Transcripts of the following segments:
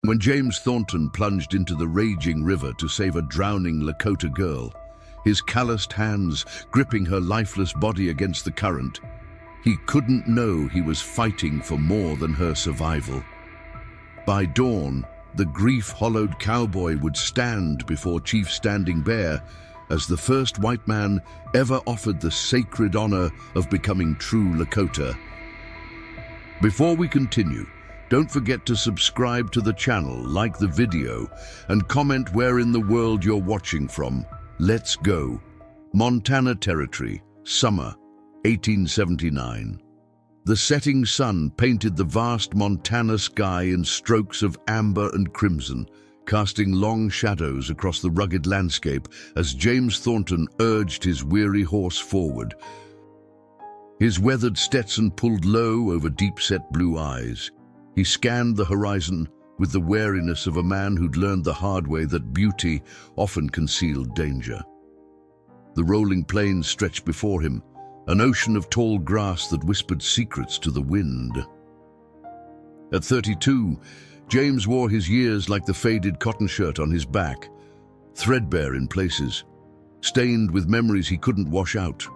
When James Thornton plunged into the raging river to save a drowning Lakota girl, his calloused hands gripping her lifeless body against the current, he couldn't know he was fighting for more than her survival. By dawn, the grief-hollowed cowboy would stand before Chief Standing Bear as the first white man ever offered the sacred honor of becoming true Lakota. Before we continue, don't forget to subscribe to the channel, like the video, and comment where in the world you're watching from. Let's go. Montana Territory, summer, 1879. The setting sun painted the vast Montana sky in strokes of amber and crimson, casting long shadows across the rugged landscape as James Thornton urged his weary horse forward. His weathered Stetson pulled low over deep-set blue eyes. He scanned the horizon with the wariness of a man who'd learned the hard way that beauty often concealed danger. The rolling plains stretched before him, an ocean of tall grass that whispered secrets to the wind. At 32, James wore his years like the faded cotton shirt on his back, threadbare in places, stained with memories he couldn't wash out.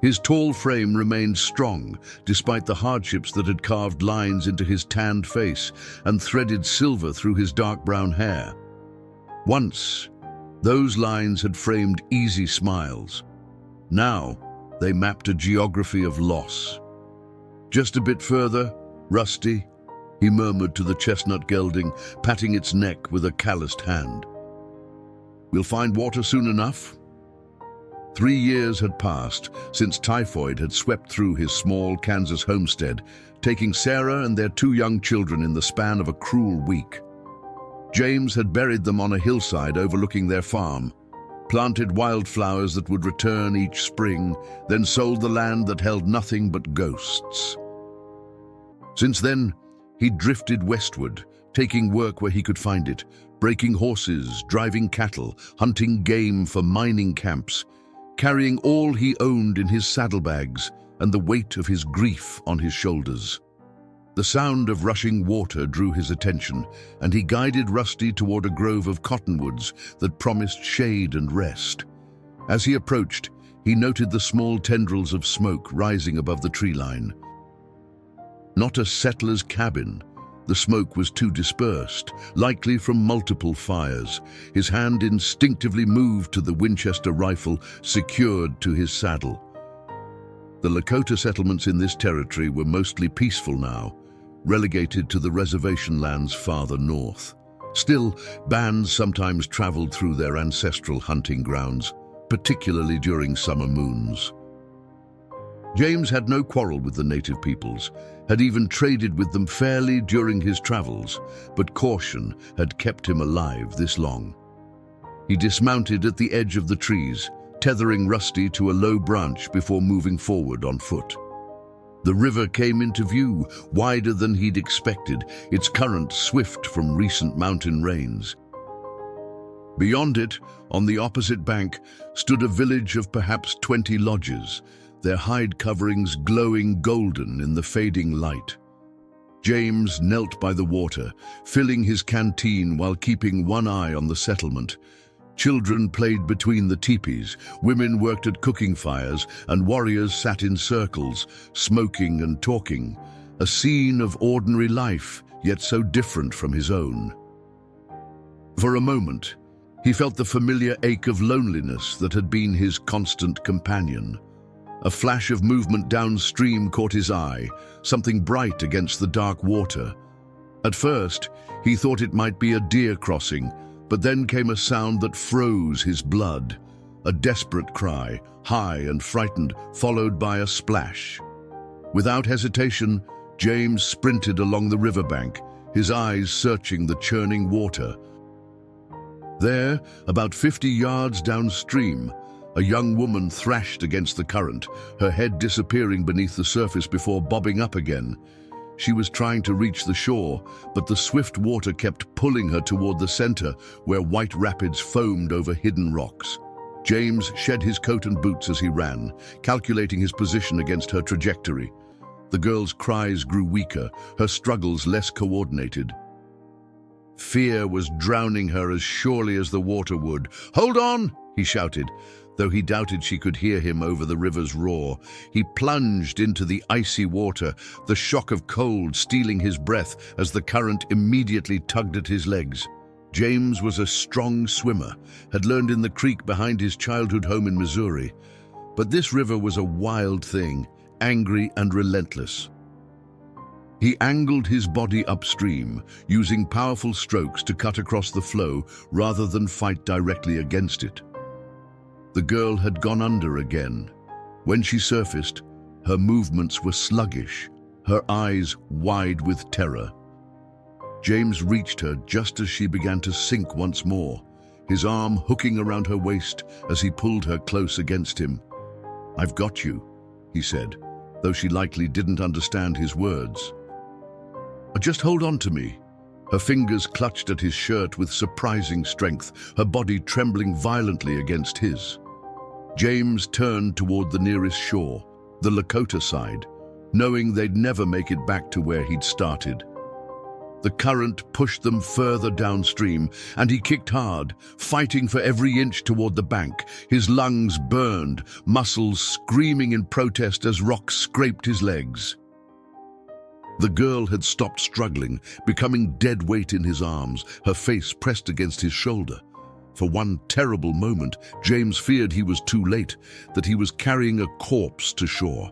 His tall frame remained strong, despite the hardships that had carved lines into his tanned face and threaded silver through his dark brown hair. Once, those lines had framed easy smiles. Now, they mapped a geography of loss. Just a bit further, Rusty, he murmured to the chestnut gelding, patting its neck with a calloused hand. "We'll find water soon enough." 3 years had passed since typhoid had swept through his small Kansas homestead, taking Sarah and their 2 young children in the span of a cruel week. James had buried them on a hillside overlooking their farm, planted wildflowers that would return each spring, then sold the land that held nothing but ghosts. Since then, he'd drifted westward, taking work where he could find it, breaking horses, driving cattle, hunting game for mining camps, carrying all he owned in his saddlebags and the weight of his grief on his shoulders. The sound of rushing water drew his attention, and he guided Rusty toward a grove of cottonwoods that promised shade and rest. As he approached, he noted the small tendrils of smoke rising above the tree line. Not a settler's cabin. The smoke was too dispersed, likely from multiple fires. His hand instinctively moved to the Winchester rifle secured to his saddle. The Lakota settlements in this territory were mostly peaceful now, relegated to the reservation lands farther north. Still, bands sometimes traveled through their ancestral hunting grounds, particularly during summer moons. James had no quarrel with the native peoples, had even traded with them fairly during his travels, but caution had kept him alive this long. He dismounted at the edge of the trees, tethering Rusty to a low branch before moving forward on foot. The river came into view, wider than he'd expected, its current swift from recent mountain rains. Beyond it, on the opposite bank, stood a village of perhaps 20 lodges, their hide coverings glowing golden in the fading light. James knelt by the water, filling his canteen while keeping one eye on the settlement. Children played between the teepees, women worked at cooking fires, and warriors sat in circles, smoking and talking, a scene of ordinary life, yet so different from his own. For a moment, he felt the familiar ache of loneliness that had been his constant companion. A flash of movement downstream caught his eye, something bright against the dark water. At first, he thought it might be a deer crossing, but then came a sound that froze his blood. A desperate cry, high and frightened, followed by a splash. Without hesitation, James sprinted along the riverbank, his eyes searching the churning water. There, about 50 yards downstream, a young woman thrashed against the current, her head disappearing beneath the surface before bobbing up again. She was trying to reach the shore, but the swift water kept pulling her toward the center, where white rapids foamed over hidden rocks. James shed his coat and boots as he ran, calculating his position against her trajectory. The girl's cries grew weaker, her struggles less coordinated. Fear was drowning her as surely as the water would. "Hold on!" he shouted. Though he doubted she could hear him over the river's roar, he plunged into the icy water, the shock of cold stealing his breath as the current immediately tugged at his legs. James was a strong swimmer, had learned in the creek behind his childhood home in Missouri. But this river was a wild thing, angry and relentless. He angled his body upstream, using powerful strokes to cut across the flow rather than fight directly against it. The girl had gone under again. When she surfaced, her movements were sluggish, her eyes wide with terror. James reached her just as she began to sink once more, his arm hooking around her waist as he pulled her close against him. "I've got you," he said, though she likely didn't understand his words. "Just hold on to me." Her fingers clutched at his shirt with surprising strength, her body trembling violently against his. James turned toward the nearest shore, the Lakota side, knowing they'd never make it back to where he'd started. The current pushed them further downstream, and he kicked hard, fighting for every inch toward the bank. His lungs burned, muscles screaming in protest as rocks scraped his legs. The girl had stopped struggling, becoming dead weight in his arms, her face pressed against his shoulder. For one terrible moment, James feared he was too late, that he was carrying a corpse to shore.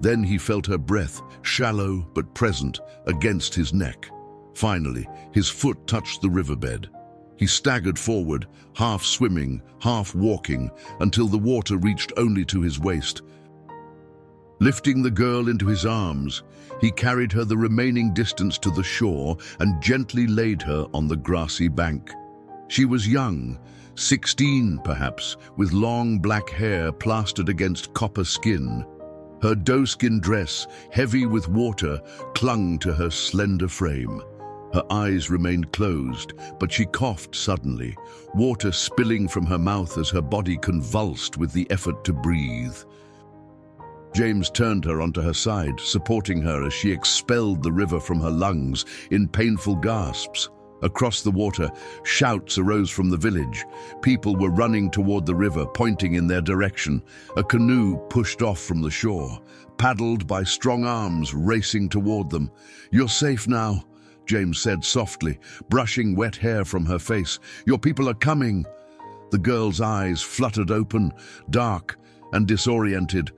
Then he felt her breath, shallow but present, against his neck. Finally, his foot touched the riverbed. He staggered forward, half swimming, half walking, until the water reached only to his waist. Lifting the girl into his arms, he carried her the remaining distance to the shore and gently laid her on the grassy bank. She was young, 16 perhaps, with long black hair plastered against copper skin. Her doeskin dress, heavy with water, clung to her slender frame. Her eyes remained closed, but she coughed suddenly, water spilling from her mouth as her body convulsed with the effort to breathe. James turned her onto her side, supporting her as she expelled the river from her lungs in painful gasps. Across the water, shouts arose from the village. People were running toward the river, pointing in their direction. A canoe pushed off from the shore, paddled by strong arms racing toward them. "You're safe now," James said softly, brushing wet hair from her face. "Your people are coming." The girl's eyes fluttered open, dark and disoriented.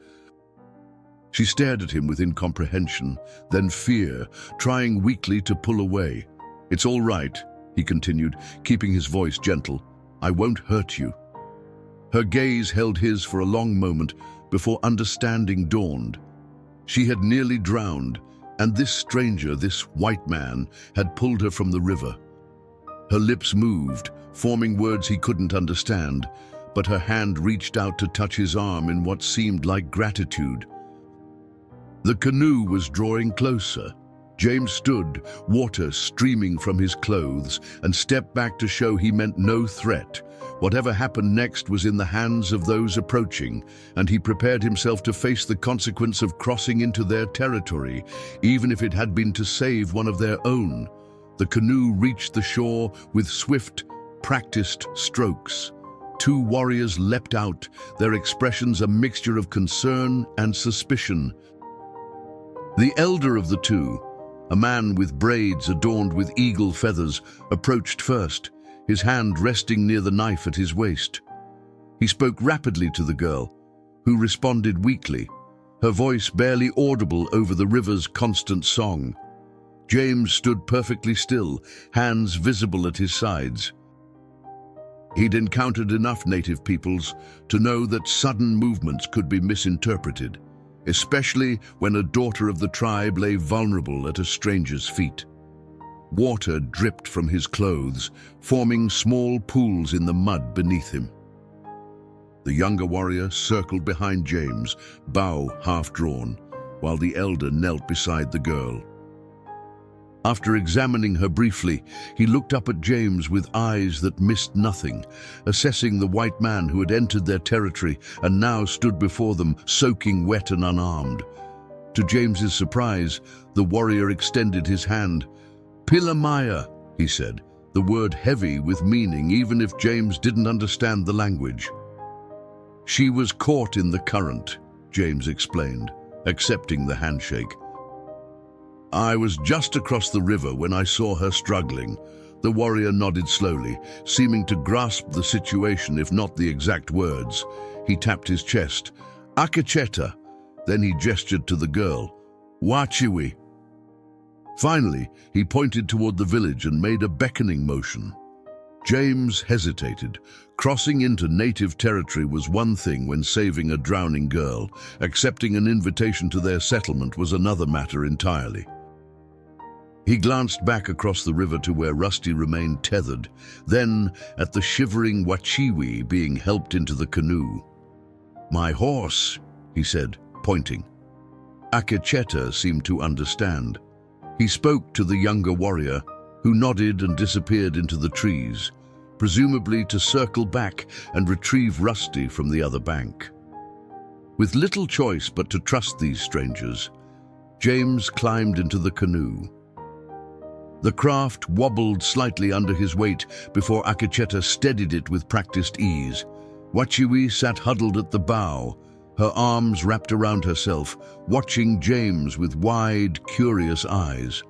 She stared at him with incomprehension, then fear, trying weakly to pull away. "It's all right," he continued, keeping his voice gentle. "I won't hurt you." Her gaze held his for a long moment before understanding dawned. She had nearly drowned, and this stranger, this white man, had pulled her from the river. Her lips moved, forming words he couldn't understand, but her hand reached out to touch his arm in what seemed like gratitude. The canoe was drawing closer. James stood, water streaming from his clothes, and stepped back to show he meant no threat. Whatever happened next was in the hands of those approaching, and he prepared himself to face the consequence of crossing into their territory, even if it had been to save one of their own. The canoe reached the shore with swift, practiced strokes. Two warriors leapt out, their expressions a mixture of concern and suspicion. The elder of the two, a man with braids adorned with eagle feathers, approached first, his hand resting near the knife at his waist. He spoke rapidly to the girl, who responded weakly, her voice barely audible over the river's constant song. James stood perfectly still, hands visible at his sides. He'd encountered enough native peoples to know that sudden movements could be misinterpreted, especially when a daughter of the tribe lay vulnerable at a stranger's feet. Water dripped from his clothes, forming small pools in the mud beneath him. The younger warrior circled behind James, bow half drawn, while the elder knelt beside the girl. After examining her briefly, he looked up at James with eyes that missed nothing, assessing the white man who had entered their territory and now stood before them, soaking wet and unarmed. To James's surprise, the warrior extended his hand. "Pilamaya," he said, the word heavy with meaning even if James didn't understand the language. She was caught in the current, James explained, accepting the handshake. I was just across the river when I saw her struggling. The warrior nodded slowly, seeming to grasp the situation if not the exact words. He tapped his chest. Akacheta. Then he gestured to the girl. Wachiwi. Finally, he pointed toward the village and made a beckoning motion. James hesitated. Crossing into native territory was one thing when saving a drowning girl. Accepting an invitation to their settlement was another matter entirely. He glanced back across the river to where Rusty remained tethered, then at the shivering Wachiwi being helped into the canoe. My horse, he said, pointing. Akacheta seemed to understand. He spoke to the younger warrior, who nodded and disappeared into the trees, presumably to circle back and retrieve Rusty from the other bank. With little choice but to trust these strangers, James climbed into the canoe. The craft wobbled slightly under his weight before Akacheta steadied it with practiced ease. Wachiwi sat huddled at the bow, her arms wrapped around herself, watching James with wide, curious eyes.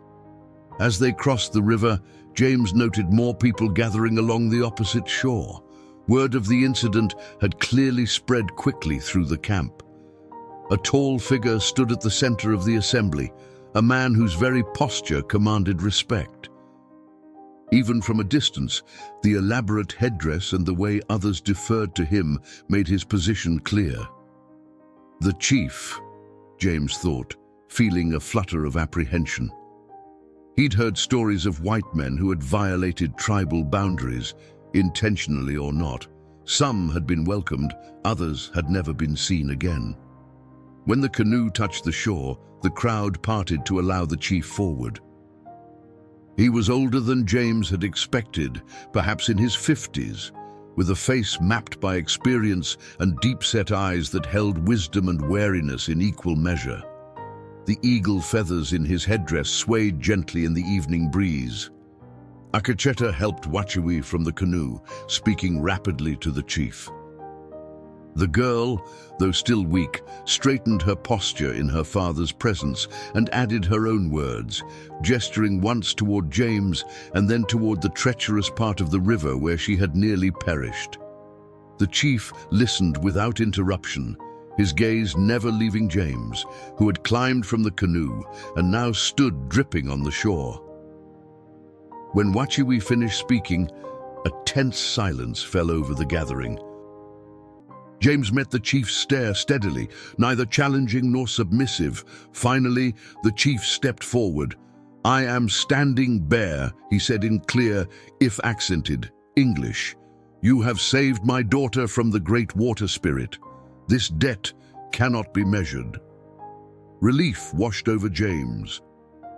As they crossed the river, James noted more people gathering along the opposite shore. Word of the incident had clearly spread quickly through the camp. A tall figure stood at the center of the assembly, a man whose very posture commanded respect. Even from a distance, the elaborate headdress and the way others deferred to him made his position clear. The chief, James thought, feeling a flutter of apprehension. He'd heard stories of white men who had violated tribal boundaries, intentionally or not. Some had been welcomed, others had never been seen again. When the canoe touched the shore, the crowd parted to allow the chief forward. He was older than James had expected, perhaps in his 50s, with a face mapped by experience and deep-set eyes that held wisdom and wariness in equal measure. The eagle feathers in his headdress swayed gently in the evening breeze. Akacheta helped Wachiwi from the canoe, speaking rapidly to the chief. The girl, though still weak, straightened her posture in her father's presence and added her own words, gesturing once toward James and then toward the treacherous part of the river where she had nearly perished. The chief listened without interruption, his gaze never leaving James, who had climbed from the canoe and now stood dripping on the shore. When Wachiwi finished speaking, a tense silence fell over the gathering. James met the chief's stare steadily, neither challenging nor submissive. Finally, the chief stepped forward. I am Standing Bear, he said in clear, if accented, English. You have saved my daughter from the great water spirit. This debt cannot be measured. Relief washed over James.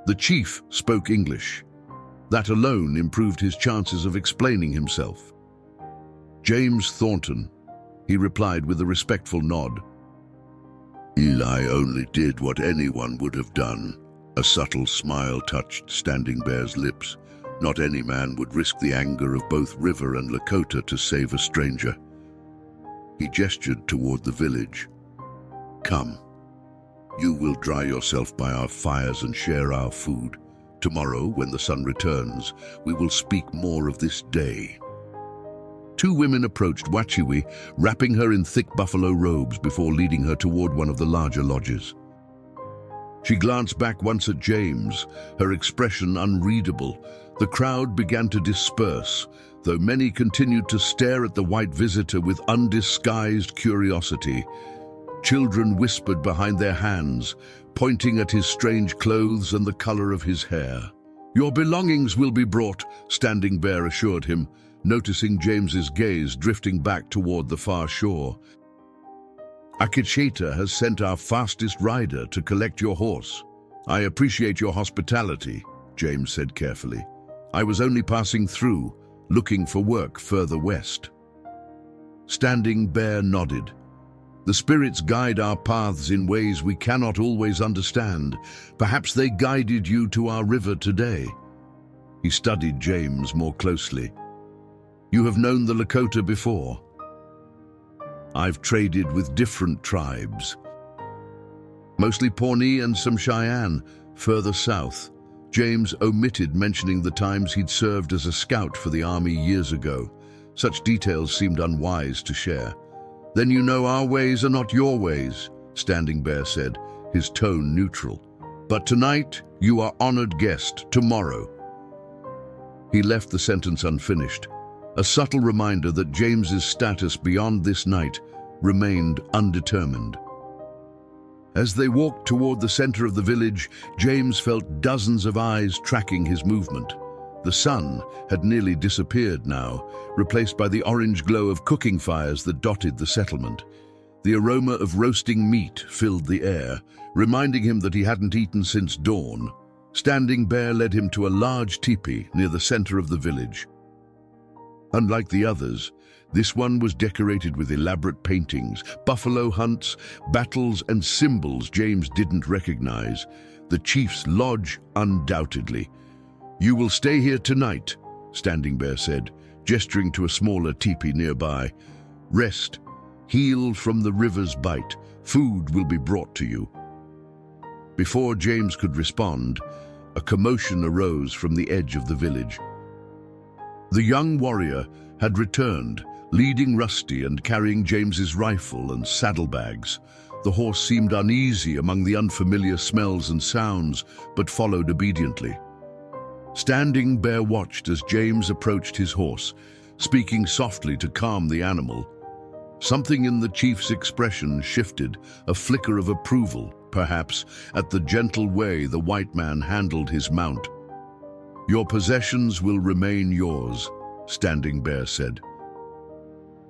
The chief spoke English. That alone improved his chances of explaining himself. James Thornton, he replied with a respectful nod. Eli only did what anyone would have done. A subtle smile touched Standing Bear's lips. Not any man would risk the anger of both River and Lakota to save a stranger. He gestured toward the village. Come. You will dry yourself by our fires and share our food. Tomorrow, when the sun returns, we will speak more of this day. Two women approached Wachiwi, wrapping her in thick buffalo robes before leading her toward one of the larger lodges. She glanced back once at James, her expression unreadable. The crowd began to disperse, though many continued to stare at the white visitor with undisguised curiosity. Children whispered behind their hands, pointing at his strange clothes and the color of his hair. Your belongings will be brought, Standing Bear assured him, noticing James's gaze drifting back toward the far shore. Akacheta has sent our fastest rider to collect your horse. I appreciate your hospitality, James said carefully. I was only passing through, looking for work further west. Standing Bear nodded. The spirits guide our paths in ways we cannot always understand. Perhaps they guided you to our river today. He studied James more closely. "You have known the Lakota before?" "I've traded with different tribes. Mostly Pawnee and some Cheyenne, further south." James omitted mentioning the times he'd served as a scout for the army years ago. Such details seemed unwise to share. "Then you know our ways are not your ways," Standing Bear said, his tone neutral. "But tonight, you are honored guest. Tomorrow." He left the sentence unfinished, a subtle reminder that James's status beyond this night remained undetermined. As they walked toward the center of the village, James felt dozens of eyes tracking his movement. The sun had nearly disappeared now, replaced by the orange glow of cooking fires that dotted the settlement. The aroma of roasting meat filled the air, reminding him that he hadn't eaten since dawn. Standing Bear led him to a large teepee near the center of the village. Unlike the others, this one was decorated with elaborate paintings, buffalo hunts, battles, and symbols James didn't recognize. The chief's lodge, undoubtedly. "You will stay here tonight," Standing Bear said, gesturing to a smaller teepee nearby. "Rest, heal from the river's bite. Food will be brought to you." Before James could respond, a commotion arose from the edge of the village. The young warrior had returned, leading Rusty and carrying James's rifle and saddlebags. The horse seemed uneasy among the unfamiliar smells and sounds, but followed obediently. Standing Bear watched as James approached his horse, speaking softly to calm the animal. Something in the chief's expression shifted, a flicker of approval, perhaps, at the gentle way the white man handled his mount. "Your possessions will remain yours," Standing Bear said.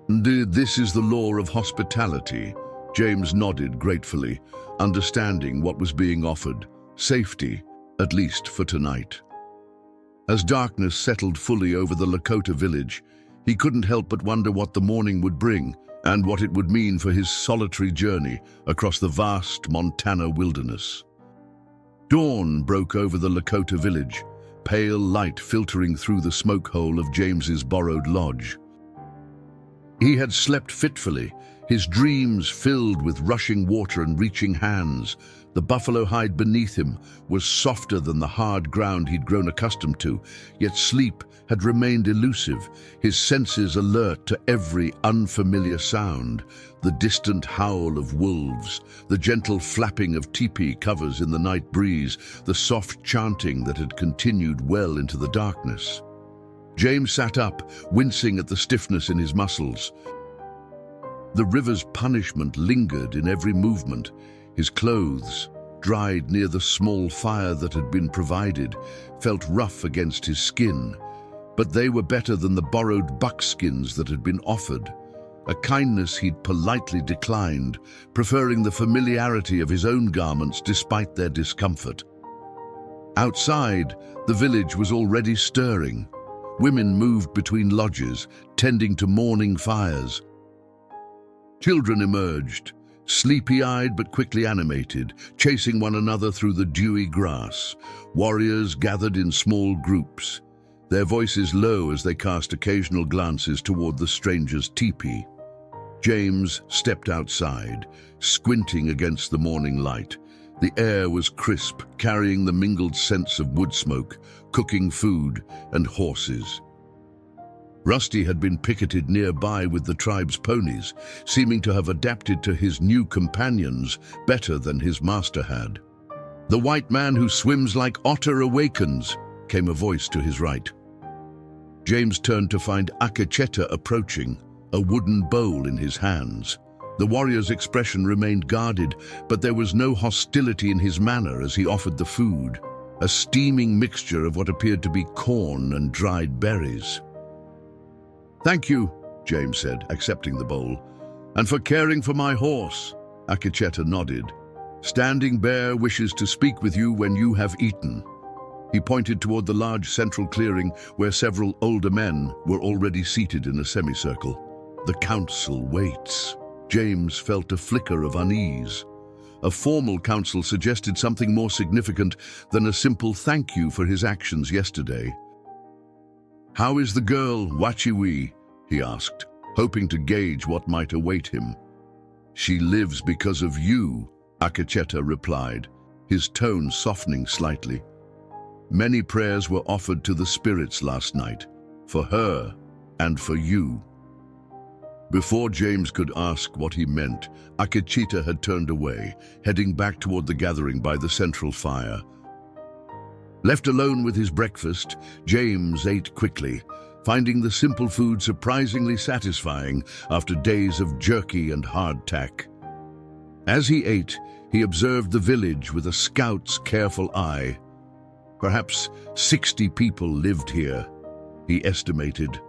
"This is the law of hospitality." James nodded gratefully, understanding what was being offered. Safety, at least for tonight. As darkness settled fully over the Lakota village, he couldn't help but wonder what the morning would bring and what it would mean for his solitary journey across the vast Montana wilderness. Dawn broke over the Lakota village, pale light filtering through the smoke hole of James's borrowed lodge. He had slept fitfully, his dreams filled with rushing water and reaching hands. The buffalo hide beneath him was softer than the hard ground he'd grown accustomed to, yet sleep had remained elusive, his senses alert to every unfamiliar sound. The distant howl of wolves, the gentle flapping of teepee covers in the night breeze, the soft chanting that had continued well into the darkness. James sat up, wincing at the stiffness in his muscles. The river's punishment lingered in every movement. His clothes, dried near the small fire that had been provided, felt rough against his skin, but they were better than the borrowed buckskins that had been offered, a kindness he'd politely declined, preferring the familiarity of his own garments despite their discomfort. Outside, the village was already stirring. Women moved between lodges, tending to morning fires. Children emerged, sleepy-eyed but quickly animated, chasing one another through the dewy grass. Warriors gathered in small groups, their voices low as they cast occasional glances toward the stranger's teepee. James stepped outside, squinting against the morning light. The air was crisp, carrying the mingled scents of wood smoke, cooking food, and horses. Rusty had been picketed nearby with the tribe's ponies, seeming to have adapted to his new companions better than his master had. "The white man who swims like otter awakens," came a voice to his right. James turned to find Akacheta approaching, a wooden bowl in his hands. The warrior's expression remained guarded, but there was no hostility in his manner as he offered the food, a steaming mixture of what appeared to be corn and dried berries. "Thank you," James said, accepting the bowl. "And for caring for my horse," Akacheta nodded. "Standing Bear wishes to speak with you when you have eaten." He pointed toward the large central clearing where several older men were already seated in a semicircle. "The council waits." James felt a flicker of unease. A formal council suggested something more significant than a simple thank you for his actions yesterday. "How is the girl, Wachiwi?" he asked, hoping to gauge what might await him. "She lives because of you," Akacheta replied, his tone softening slightly. "Many prayers were offered to the spirits last night, for her and for you." Before James could ask what he meant, Akacheta had turned away, heading back toward the gathering by the central fire. Left alone with his breakfast, James ate quickly, finding the simple food surprisingly satisfying after days of jerky and hardtack. As he ate, he observed the village with a scout's careful eye. Perhaps 60 people lived here, he estimated.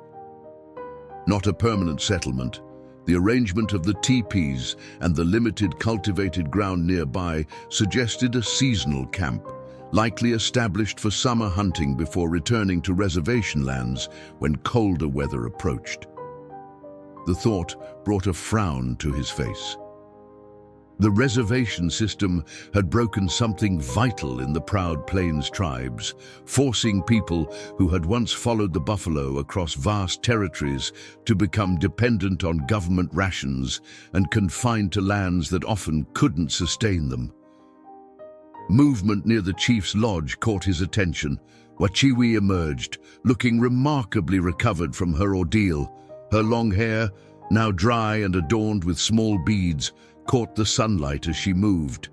Not a permanent settlement, the arrangement of the teepees and the limited cultivated ground nearby suggested a seasonal camp, likely established for summer hunting before returning to reservation lands when colder weather approached. The thought brought a frown to his face. The reservation system had broken something vital in the Proud Plains tribes, forcing people who had once followed the buffalo across vast territories to become dependent on government rations and confined to lands that often couldn't sustain them. Movement near the chief's lodge caught his attention. Wachiwi emerged, looking remarkably recovered from her ordeal. Her long hair, now dry and adorned with small beads, caught the sunlight as she moved.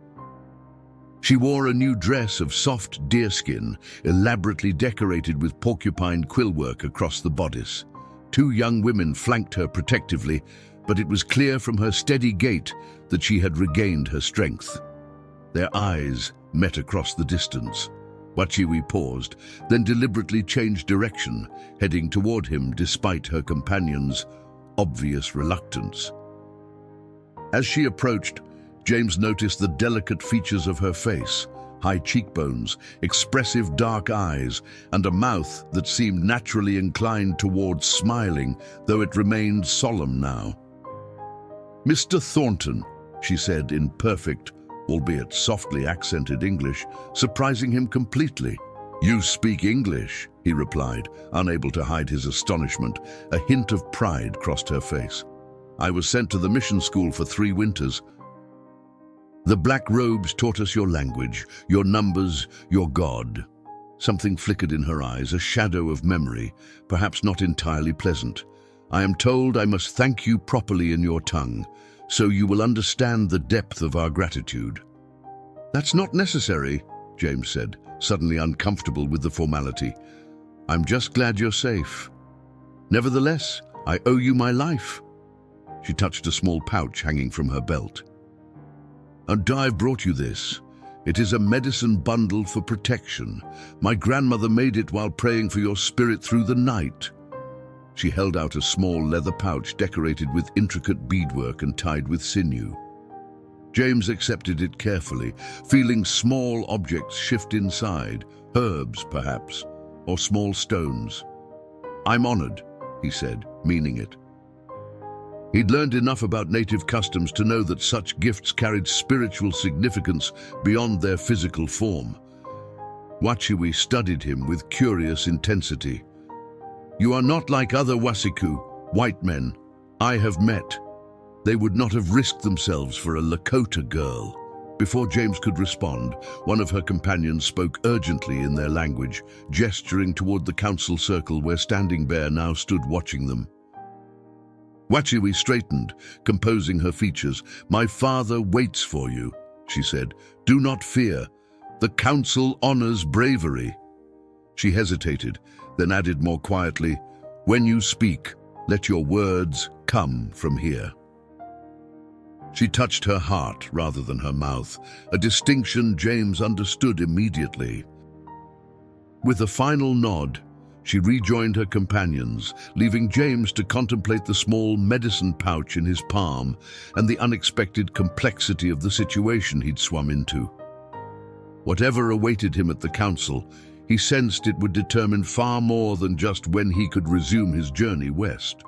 She wore a new dress of soft deerskin, elaborately decorated with porcupine quillwork across the bodice. 2 young women flanked her protectively, but it was clear from her steady gait that she had regained her strength. Their eyes met across the distance. Wachiwi paused, then deliberately changed direction, heading toward him despite her companion's obvious reluctance. As she approached, James noticed the delicate features of her face, high cheekbones, expressive dark eyes, and a mouth that seemed naturally inclined towards smiling, though it remained solemn now. "Mr. Thornton," she said in perfect, albeit softly accented English, surprising him completely. "You speak English," he replied, unable to hide his astonishment. A hint of pride crossed her face. "I was sent to the mission school for 3 winters. The black robes taught us your language, your numbers, your God." Something flickered in her eyes, a shadow of memory, perhaps not entirely pleasant. "I am told I must thank you properly in your tongue, so you will understand the depth of our gratitude." "That's not necessary," James said, suddenly uncomfortable with the formality. "I'm just glad you're safe. Nevertheless, I owe you my life." She touched a small pouch hanging from her belt. "And I've brought you this. It is a medicine bundle for protection. My grandmother made it while praying for your spirit through the night." She held out a small leather pouch decorated with intricate beadwork and tied with sinew. James accepted it carefully, feeling small objects shift inside, herbs perhaps, or small stones. "I'm honored," he said, meaning it. He'd learned enough about native customs to know that such gifts carried spiritual significance beyond their physical form. Wachiwi studied him with curious intensity. "You are not like other Wasiku, white men, I have met. They would not have risked themselves for a Lakota girl." Before James could respond, one of her companions spoke urgently in their language, gesturing toward the council circle where Standing Bear now stood watching them. Wachiwi straightened, composing her features. "My father waits for you," she said. "Do not fear. The council honors bravery." She hesitated, then added more quietly, "When you speak, let your words come from here." She touched her heart rather than her mouth, a distinction James understood immediately. With a final nod, she rejoined her companions, leaving James to contemplate the small medicine pouch in his palm and the unexpected complexity of the situation he'd swum into. Whatever awaited him at the council, he sensed it would determine far more than just when he could resume his journey west.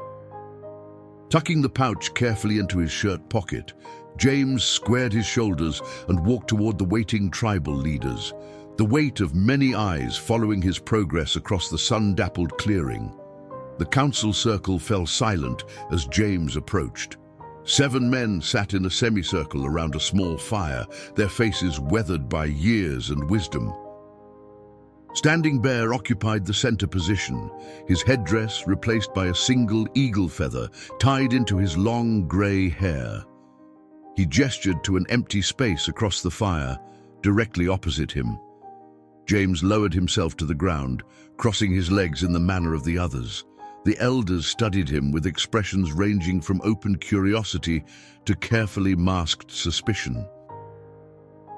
Tucking the pouch carefully into his shirt pocket, James squared his shoulders and walked toward the waiting tribal leaders. the weight of many eyes following his progress across the sun-dappled clearing. The council circle fell silent as James approached. 7 men sat in a semicircle around a small fire, their faces weathered by years and wisdom. Standing Bear occupied the center position, his headdress replaced by a single eagle feather tied into his long grey hair. He gestured to an empty space across the fire, directly opposite him. James lowered himself to the ground, crossing his legs in the manner of the others. The elders studied him with expressions ranging from open curiosity to carefully masked suspicion.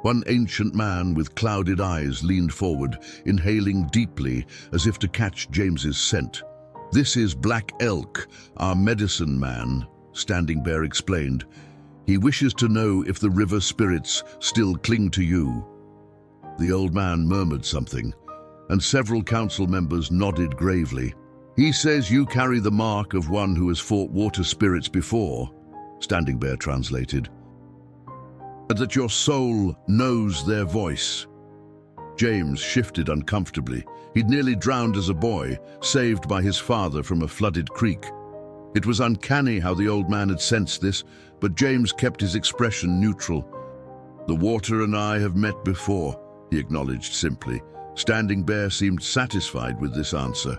One ancient man with clouded eyes leaned forward, inhaling deeply as if to catch James's scent. "This is Black Elk, our medicine man," Standing Bear explained. "He wishes to know if the river spirits still cling to you." The old man murmured something, and several council members nodded gravely. "He says you carry the mark of one who has fought water spirits before," Standing Bear translated, "but that your soul knows their voice." James shifted uncomfortably. He'd nearly drowned as a boy, saved by his father from a flooded creek. It was uncanny how the old man had sensed this, but James kept his expression neutral. "The water and I have met before," he acknowledged simply. Standing Bear seemed satisfied with this answer.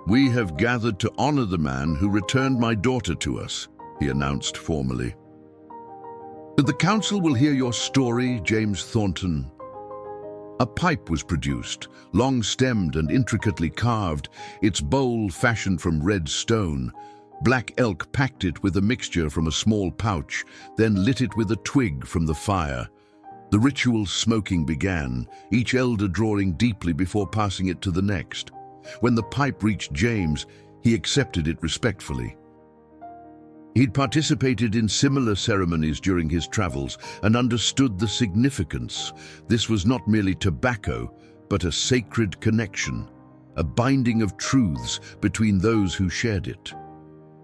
"We have gathered to honor the man who returned my daughter to us," he announced formally. "The council will hear your story, James Thornton." A pipe was produced, long-stemmed and intricately carved, its bowl fashioned from red stone. Black Elk packed it with a mixture from a small pouch, then lit it with a twig from the fire. The ritual smoking began, each elder drawing deeply before passing it to the next. When the pipe reached James, he accepted it respectfully. He'd participated in similar ceremonies during his travels and understood the significance. This was not merely tobacco, but a sacred connection, a binding of truths between those who shared it.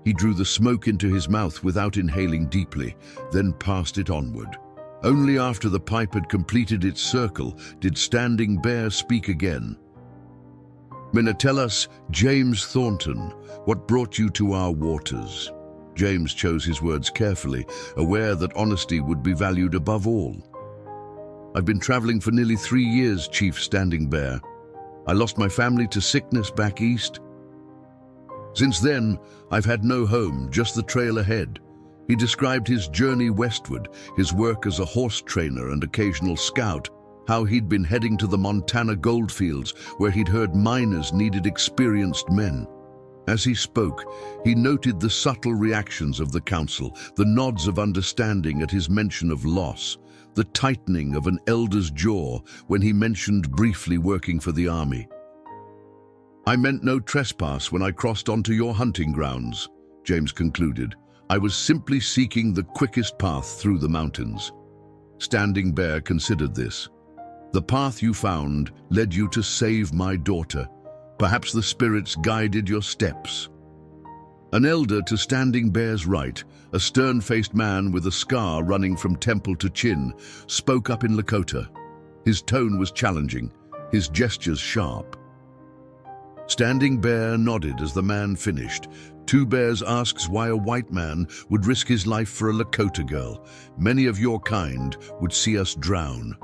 He drew the smoke into his mouth without inhaling deeply, then passed it onward. Only after the pipe had completed its circle did Standing Bear speak again. "Minna, tell us, James Thornton, what brought you to our waters?" James chose his words carefully, aware that honesty would be valued above all. "I've been traveling for nearly 3 years, Chief Standing Bear. I lost my family to sickness back east. Since then, I've had no home, just the trail ahead." He described his journey westward, his work as a horse trainer and occasional scout, how he'd been heading to the Montana goldfields, where he'd heard miners needed experienced men. As he spoke, he noted the subtle reactions of the council, the nods of understanding at his mention of loss, the tightening of an elder's jaw when he mentioned briefly working for the army. "I meant no trespass when I crossed onto your hunting grounds," James concluded. "I was simply seeking the quickest path through the mountains." Standing Bear considered this. "The path you found led you to save my daughter. Perhaps the spirits guided your steps." An elder to Standing Bear's right, a stern-faced man with a scar running from temple to chin, spoke up in Lakota. His tone was challenging, his gestures sharp. Standing Bear nodded as the man finished. "Two Bears asks why a white man would risk his life for a Lakota girl. Many of your kind would see us drown."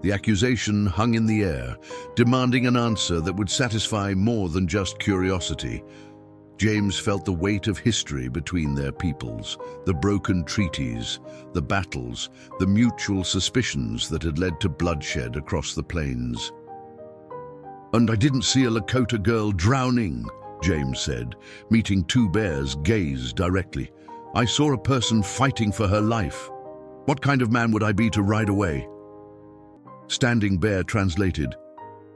The accusation hung in the air, demanding an answer that would satisfy more than just curiosity. James felt the weight of history between their peoples, the broken treaties, the battles, the mutual suspicions that had led to bloodshed across the plains. "And I didn't see a Lakota girl drowning," James said, meeting Two Bears' gaze directly. "I saw a person fighting for her life. What kind of man would I be to ride away?" Standing Bear translated,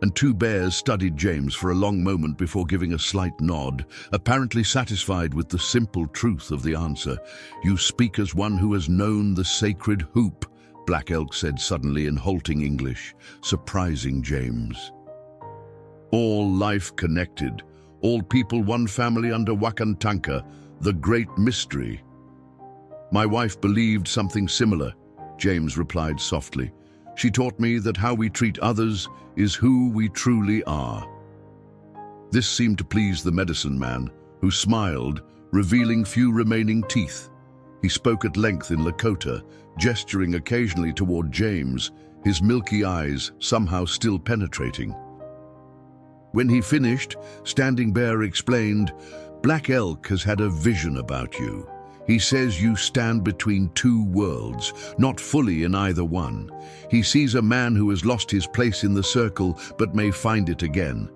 and Two Bears studied James for a long moment before giving a slight nod, apparently satisfied with the simple truth of the answer. "You speak as one who has known the sacred hoop," Black Elk said suddenly in halting English, surprising James. "All life connected, all people one family under Wakantanka, the great mystery." "My wife believed something similar," James replied softly. She taught me that how we treat others is who we truly are. This seemed to please the medicine man, who smiled, revealing few remaining teeth. He spoke at length in Lakota, gesturing occasionally toward James, his milky eyes somehow still penetrating. When he finished, Standing Bear explained, "Black Elk has had a vision about you. He says you stand between two worlds, not fully in either one. He sees a man who has lost his place in the circle but may find it again."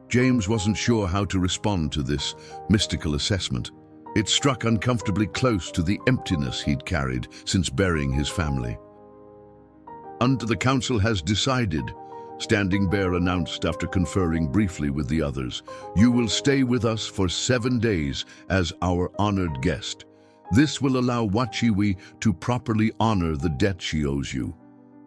James wasn't sure how to respond to this mystical assessment. It struck uncomfortably close to the emptiness he'd carried since burying his family. "Until the council has decided," Standing Bear announced after conferring briefly with the others, "you will stay with us for 7 days as our honored guest. This will allow Wachiwi to properly honor the debt she owes you,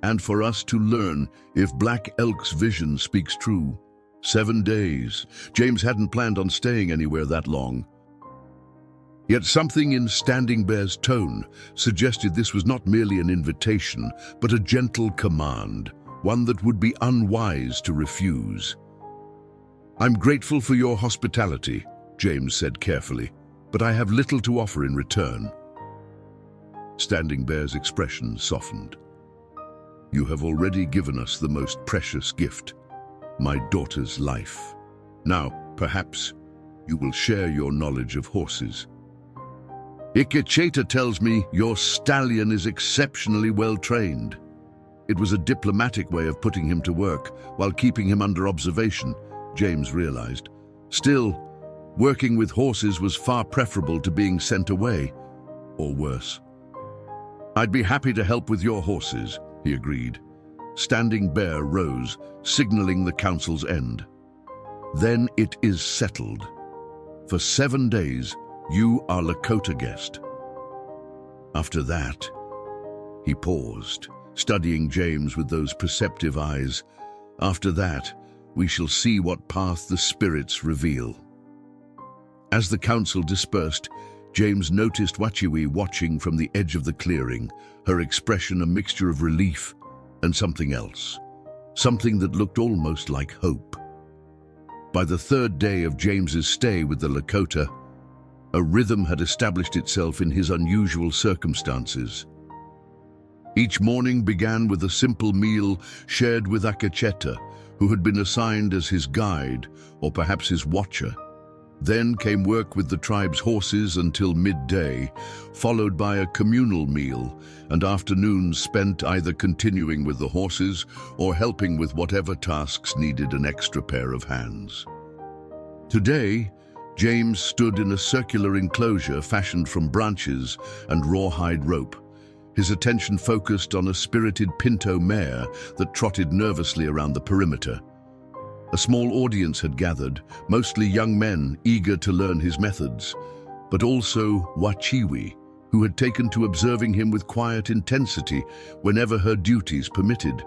and for us to learn if Black Elk's vision speaks true." 7 days. James hadn't planned on staying anywhere that long. Yet something in Standing Bear's tone suggested this was not merely an invitation, but a gentle command, one that would be unwise to refuse. "I'm grateful for your hospitality," James said carefully, "but I have little to offer in return." Standing Bear's expression softened. "You have already given us the most precious gift, my daughter's life. Now, perhaps, you will share your knowledge of horses. Ikecheta tells me your stallion is exceptionally well trained." It was a diplomatic way of putting him to work while keeping him under observation, James realized. Still, working with horses was far preferable to being sent away, or worse. "I'd be happy to help with your horses," he agreed. Standing Bear rose, signaling the council's end. "Then it is settled. For 7 days, you are Lakota guest." After that, he paused, studying James with those perceptive eyes. "After that, we shall see what path the spirits reveal." As the council dispersed, James noticed Wachiwi watching from the edge of the clearing, her expression a mixture of relief and something else, something that looked almost like hope. By the 3rd day of James's stay with the Lakota, a rhythm had established itself in his unusual circumstances. Each morning began with a simple meal shared with Akacheta, who had been assigned as his guide, or perhaps his watcher. Then came work with the tribe's horses until midday, followed by a communal meal, and afternoons spent either continuing with the horses or helping with whatever tasks needed an extra pair of hands. Today, James stood in a circular enclosure fashioned from branches and rawhide rope, his attention focused on a spirited pinto mare that trotted nervously around the perimeter. A small audience had gathered, mostly young men eager to learn his methods, but also Wachiwi, who had taken to observing him with quiet intensity whenever her duties permitted.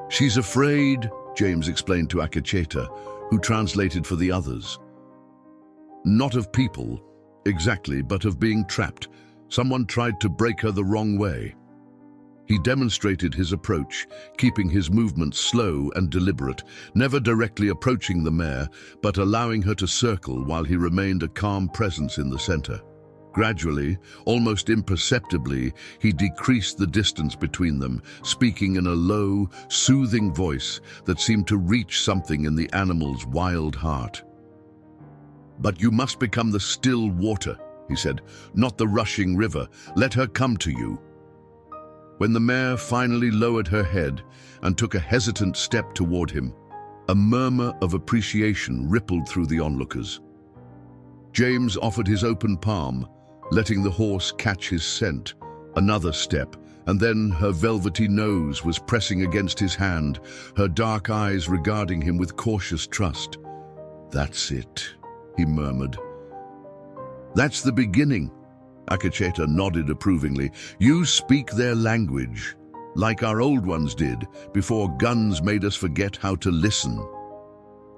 "She's afraid," James explained to Akacheta, who translated for the others. "Not of people, exactly, but of being trapped. Someone tried to break her the wrong way." He demonstrated his approach, keeping his movements slow and deliberate, never directly approaching the mare, but allowing her to circle while he remained a calm presence in the center. Gradually, almost imperceptibly, he decreased the distance between them, speaking in a low, soothing voice that seemed to reach something in the animal's wild heart. "But you must become the still water," he said, "not the rushing river. Let her come to you." When the mare finally lowered her head and took a hesitant step toward him, a murmur of appreciation rippled through the onlookers. James offered his open palm, letting the horse catch his scent. Another step, and then her velvety nose was pressing against his hand, her dark eyes regarding him with cautious trust. "That's it," he murmured. "That's the beginning." Akacheta nodded approvingly. "You speak their language, like our old ones did, before guns made us forget how to listen."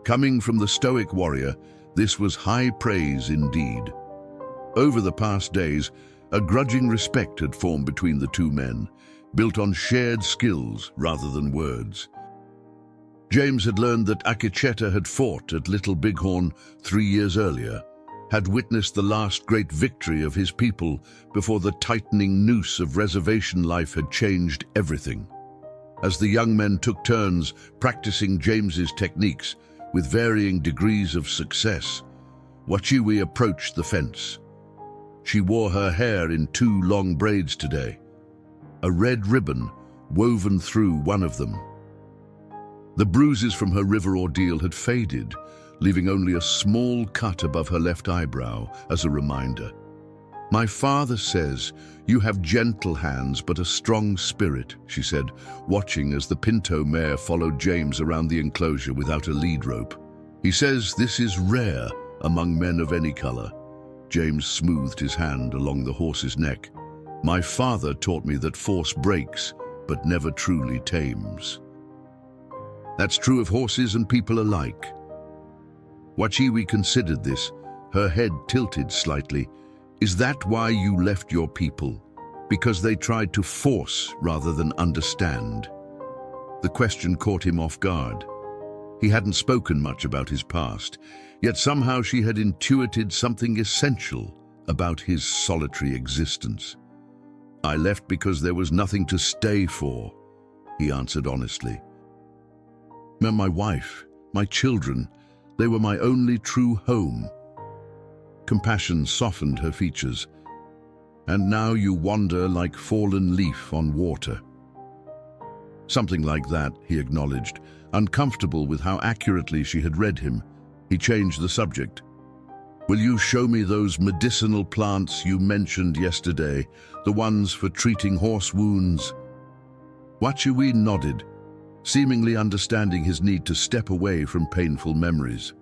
Coming from the stoic warrior, this was high praise indeed. Over the past days, a grudging respect had formed between the two men. built on shared skills rather than words. James had learned that Akecheta had fought at Little Bighorn 3 years earlier, had witnessed the last great victory of his people before the tightening noose of reservation life had changed everything. As the young men took turns practicing James's techniques with varying degrees of success, Wachiwi approached the fence. She wore her hair in 2 long braids today, a red ribbon woven through one of them. The bruises from her river ordeal had faded, leaving only a small cut above her left eyebrow as a reminder. "My father says you have gentle hands but a strong spirit," she said, watching as the pinto mare followed James around the enclosure without a lead rope. "He says this is rare among men of any color." James smoothed his hand along the horse's neck. "My father taught me that force breaks, but never truly tames." That's true of horses and people alike. Wachiwi considered this, her head tilted slightly. "Is that why you left your people? Because they tried to force rather than understand?" The question caught him off guard. He hadn't spoken much about his past, yet somehow she had intuited something essential about his solitary existence. "I left because there was nothing to stay for," he answered honestly. "My wife, my children, they were my only true home." Compassion softened her features. "And now you wander like fallen leaf on water." "Something like that," he acknowledged, uncomfortable with how accurately she had read him. He changed the subject. "Will you show me those medicinal plants you mentioned yesterday, the ones for treating horse wounds?" Wachiwi nodded, seemingly understanding his need to step away from painful memories.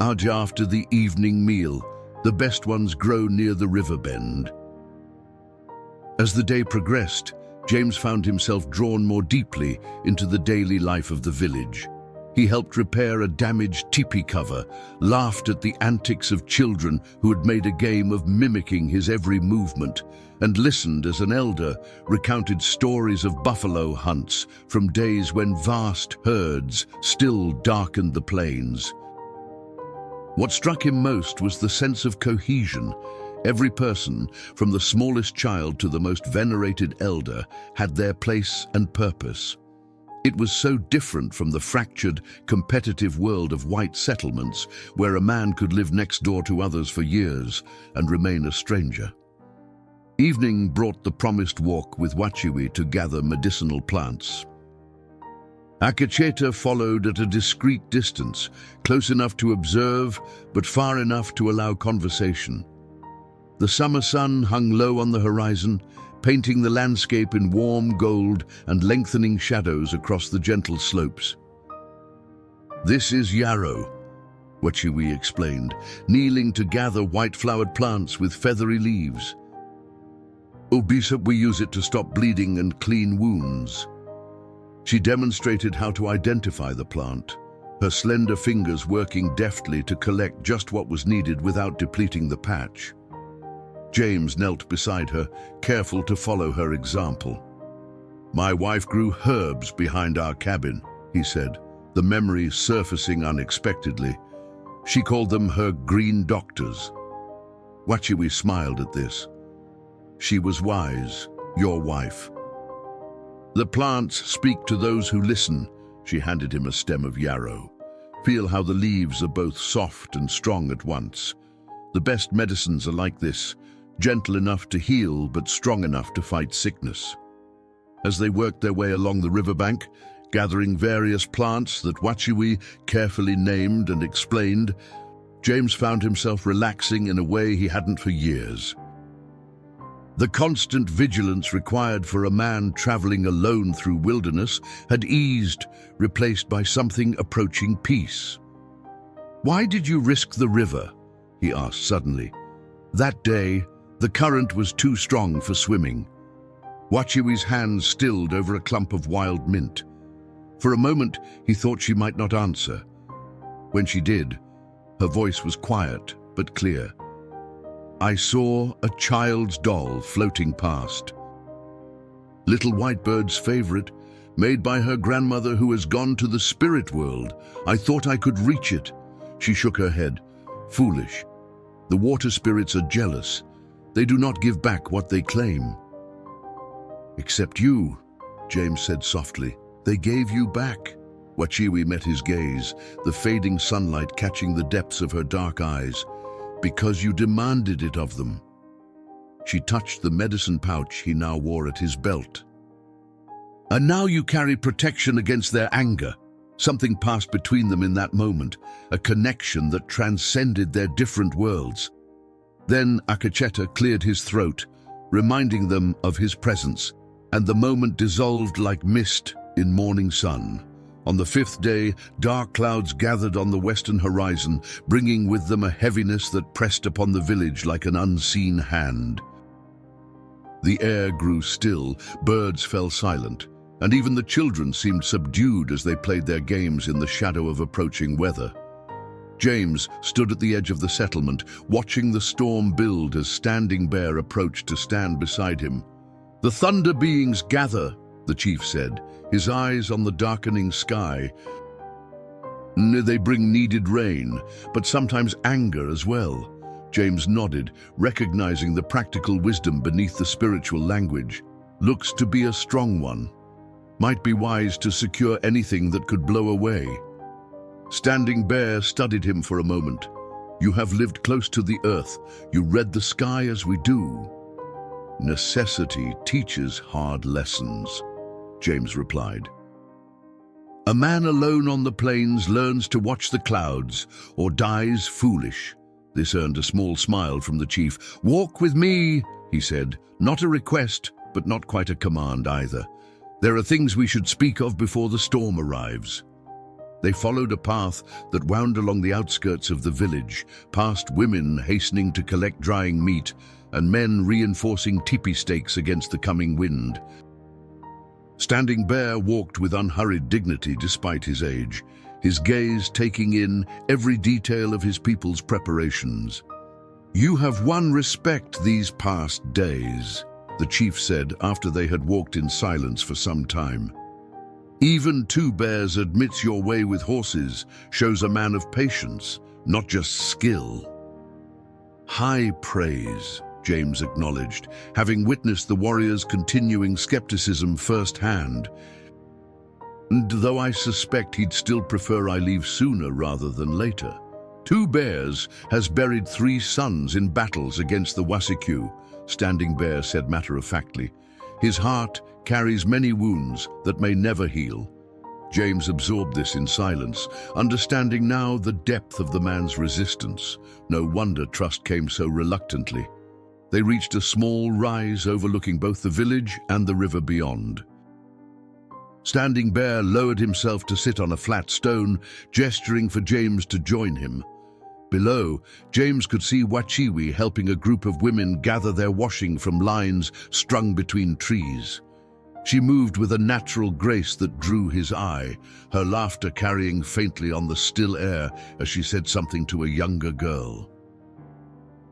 "After the evening meal, the best ones grow near the river bend." As the day progressed, James found himself drawn more deeply into the daily life of the village. He helped repair a damaged teepee cover, laughed at the antics of children who had made a game of mimicking his every movement, and listened as an elder recounted stories of buffalo hunts from days when vast herds still darkened the plains. What struck him most was the sense of cohesion. Every person, from the smallest child to the most venerated elder, had their place and purpose. It was so different from the fractured, competitive world of white settlements, where a man could live next door to others for years and remain a stranger. Evening brought the promised walk with Wachiwi to gather medicinal plants. Akecheta followed at a discreet distance, close enough to observe, but far enough to allow conversation. The summer sun hung low on the horizon, painting the landscape in warm gold and lengthening shadows across the gentle slopes. "This is yarrow," Wachiwi explained, kneeling to gather white-flowered plants with feathery leaves. "Obisa, we use it to stop bleeding and clean wounds." She demonstrated how to identify the plant, her slender fingers working deftly to collect just what was needed without depleting the patch. James knelt beside her, careful to follow her example. "My wife grew herbs behind our cabin," he said, the memory surfacing unexpectedly. "She called them her green doctors." Wachiwi smiled at this. "She was wise, your wife." "The plants speak to those who listen," she handed him a stem of yarrow. "Feel how the leaves are both soft and strong at once. The best medicines are like this, gentle enough to heal but strong enough to fight sickness." As they worked their way along the riverbank, gathering various plants that Wachiwi carefully named and explained, James found himself relaxing in a way he hadn't for years. The constant vigilance required for a man traveling alone through wilderness had eased, replaced by something approaching peace. "Why did you risk the river?" he asked suddenly. That day, the current was too strong for swimming. Wachiwi's hands stilled over a clump of wild mint. For a moment, he thought she might not answer. When she did, her voice was quiet but clear. "I saw a child's doll floating past." Little Whitebird's favorite, made by her grandmother who has gone to the spirit world. I thought I could reach it. She shook her head. Foolish. The water spirits are jealous. They do not give back what they claim. Except you, James said softly. They gave you back. Wachiwi met his gaze, the fading sunlight catching the depths of her dark eyes. Because you demanded it of them. She touched the medicine pouch he now wore at his belt. And now you carry protection against their anger. Something passed between them in that moment, a connection that transcended their different worlds. Then Akacheta cleared his throat, reminding them of his presence, and the moment dissolved like mist in morning sun. On the fifth day, dark clouds gathered on the western horizon, bringing with them a heaviness that pressed upon the village like an unseen hand. The air grew still, birds fell silent, and even the children seemed subdued as they played their games in the shadow of approaching weather. James stood at the edge of the settlement, watching the storm build as Standing Bear approached to stand beside him. "The thunder beings gather," the chief said, his eyes on the darkening sky. "They bring needed rain, but sometimes anger as well." James nodded, recognizing the practical wisdom beneath the spiritual language. "Looks to be a strong one. Might be wise to secure anything that could blow away." Standing Bear studied him for a moment. "You have lived close to the earth. You read the sky as we do." "Necessity teaches hard lessons," James replied. "A man alone on the plains learns to watch the clouds or dies foolish." This earned a small smile from the chief. "Walk with me," he said. "Not a request, but not quite a command either. There are things we should speak of before the storm arrives." They followed a path that wound along the outskirts of the village, past women hastening to collect drying meat and men reinforcing teepee stakes against the coming wind. Standing Bear walked with unhurried dignity despite his age, his gaze taking in every detail of his people's preparations. "You have won respect these past days," the chief said after they had walked in silence for some time. "Even Two Bears admits your way with horses shows a man of patience, not just skill." "High praise," James acknowledged, having witnessed the warrior's continuing skepticism firsthand. "And though I suspect he'd still prefer I leave sooner rather than later. Two Bears has buried 3 sons in battles against the Wasiku," Standing Bear said matter-of-factly. "His heart carries many wounds that may never heal." James absorbed this in silence, understanding now the depth of the man's resistance. No wonder trust came so reluctantly. They reached a small rise overlooking both the village and the river beyond. Standing Bear lowered himself to sit on a flat stone, gesturing for James to join him. Below, James could see Wachiwi helping a group of women gather their washing from lines strung between trees. She moved with a natural grace that drew his eye, her laughter carrying faintly on the still air as she said something to a younger girl.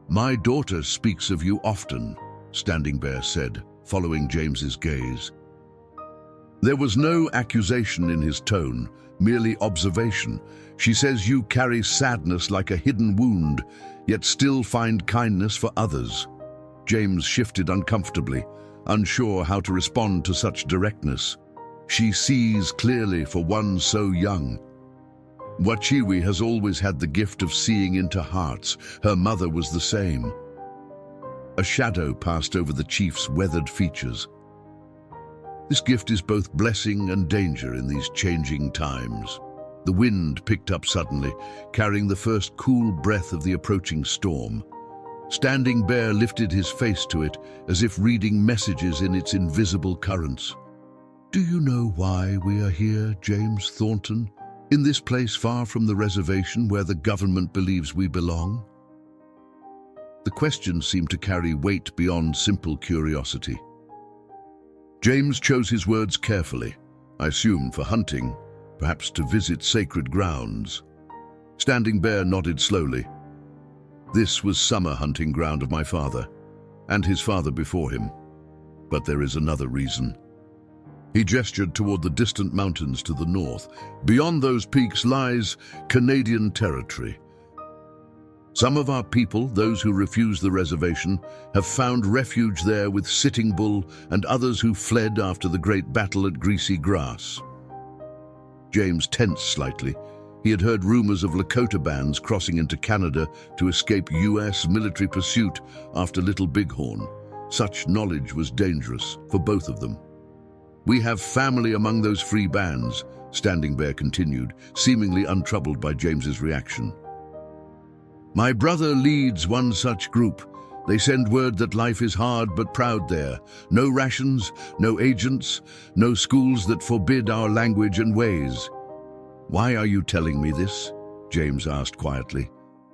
"My daughter speaks of you often," Standing Bear said, following James's gaze. There was no accusation in his tone, merely observation. "She says you carry sadness like a hidden wound, yet still find kindness for others." James shifted uncomfortably, unsure how to respond to such directness. "She sees clearly for one so young." "Wachiwi has always had the gift of seeing into hearts. Her mother was the same." A shadow passed over the chief's weathered features. "This gift is both blessing and danger in these changing times." The wind picked up suddenly, carrying the first cool breath of the approaching storm. Standing Bear lifted his face to it, as if reading messages in its invisible currents. "Do you know why we are here, James Thornton? In this place far from the reservation where the government believes we belong?" The question seemed to carry weight beyond simple curiosity. James chose his words carefully. "I assume for hunting, perhaps to visit sacred grounds." Standing Bear nodded slowly. "This was summer hunting ground of my father, and his father before him. But there is another reason." He gestured toward the distant mountains to the north. Beyond those peaks lies Canadian territory. Some of our people, those who refuse the reservation, have found refuge there with Sitting Bull and others who fled after the great battle at Greasy Grass. James tensed slightly. He had heard rumors of Lakota bands crossing into Canada to escape US military pursuit after Little Bighorn. Such knowledge was dangerous for both of them. "We have family among those free bands," Standing Bear continued, seemingly untroubled by James's reaction. "My brother leads one such group. They send word that life is hard but proud there. No rations, no agents, no schools that forbid our language and ways." "Why are you telling me this?" James asked quietly.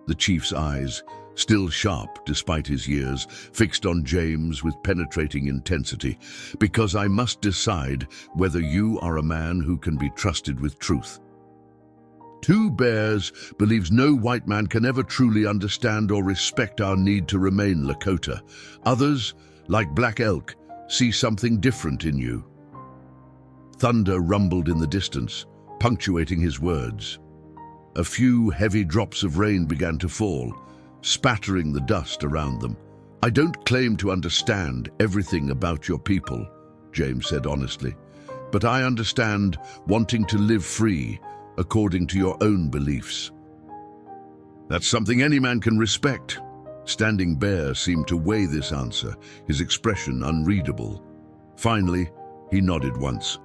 The chief's eyes, still sharp despite his years, fixed on James with penetrating intensity. "Because I must decide whether you are a man who can be trusted with truth. Two Bears believes no white man can ever truly understand or respect our need to remain Lakota. Others, like Black Elk, see something different in you." Thunder rumbled in the distance, punctuating his words. A few heavy drops of rain began to fall, spattering the dust around them. "I don't claim to understand everything about your people," James said honestly, "but I understand wanting to live free according to your own beliefs. That's something any man can respect." Standing Bear seemed to weigh this answer, his expression unreadable. Finally, he nodded once.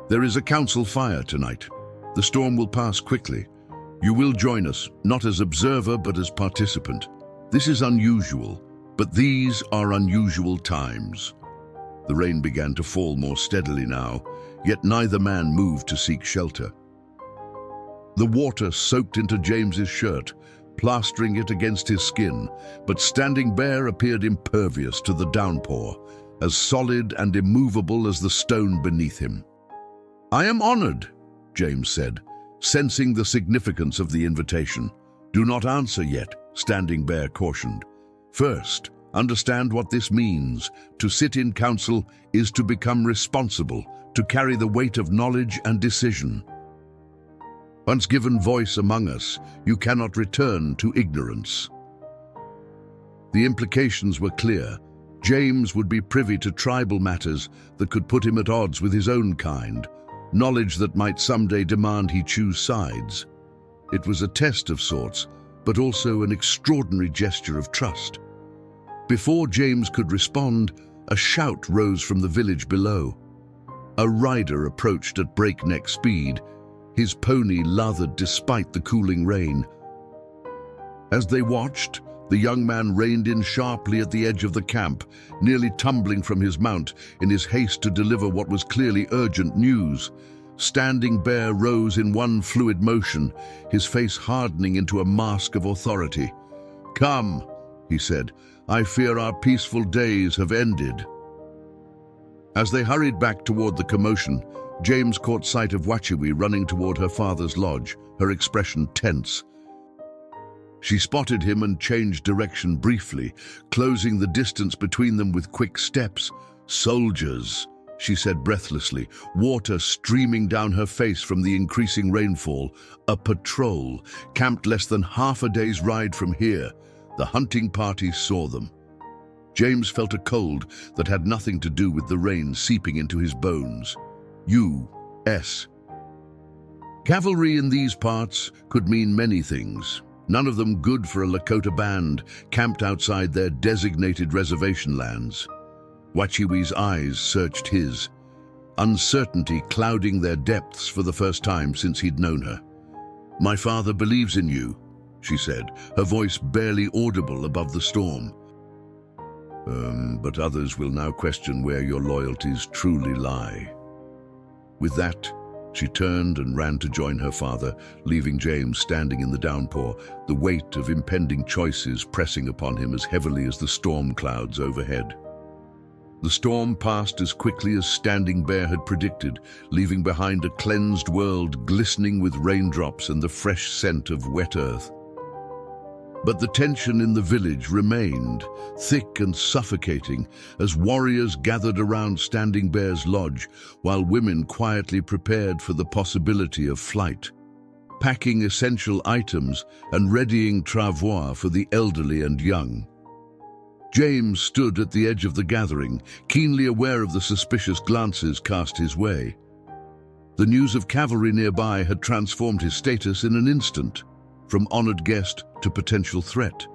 "There is a council fire tonight. The storm will pass quickly. You will join us, not as observer but as participant. This is unusual, but these are unusual times." The rain began to fall more steadily now, yet neither man moved to seek shelter. The water soaked into James's shirt, plastering it against his skin, but Standing Bear appeared impervious to the downpour, as solid and immovable as the stone beneath him. "I am honored," James said, sensing the significance of the invitation. "Do not answer yet," Standing Bear cautioned. "First, understand what this means. To sit in council is to become responsible, to carry the weight of knowledge and decision. Once given voice among us, you cannot return to ignorance." The implications were clear. James would be privy to tribal matters that could put him at odds with his own kind, knowledge that might someday demand he choose sides. It was a test of sorts, but also an extraordinary gesture of trust. Before James could respond, a shout rose from the village below. A rider approached at breakneck speed, his pony lathered despite the cooling rain. As they watched, the young man reined in sharply at the edge of the camp, nearly tumbling from his mount in his haste to deliver what was clearly urgent news. Standing Bear rose in one fluid motion, his face hardening into a mask of authority. "Come," he said, "I fear our peaceful days have ended." As they hurried back toward the commotion, James caught sight of Wachiwi running toward her father's lodge, her expression tense. She spotted him and changed direction briefly, closing the distance between them with quick steps. "Soldiers," she said breathlessly, water streaming down her face from the increasing rainfall. "A patrol, camped less than half a day's ride from here." The hunting party saw them. James felt a cold that had nothing to do with the rain seeping into his bones. U.S. Cavalry in these parts could mean many things, none of them good for a Lakota band camped outside their designated reservation lands. Wachiwi's eyes searched his, uncertainty clouding their depths for the first time since he'd known her. "My father believes in you," she said, her voice barely audible above the storm. But others will now question where your loyalties truly lie." With that, she turned and ran to join her father, leaving James standing in the downpour, the weight of impending choices pressing upon him as heavily as the storm clouds overhead. The storm passed as quickly as Standing Bear had predicted, leaving behind a cleansed world glistening with raindrops and the fresh scent of wet earth. But the tension in the village remained, thick and suffocating, as warriors gathered around Standing Bear's lodge, while women quietly prepared for the possibility of flight, packing essential items and readying travois for the elderly and young. James stood at the edge of the gathering, keenly aware of the suspicious glances cast his way. The news of cavalry nearby had transformed his status in an instant, from honored guest to potential threat.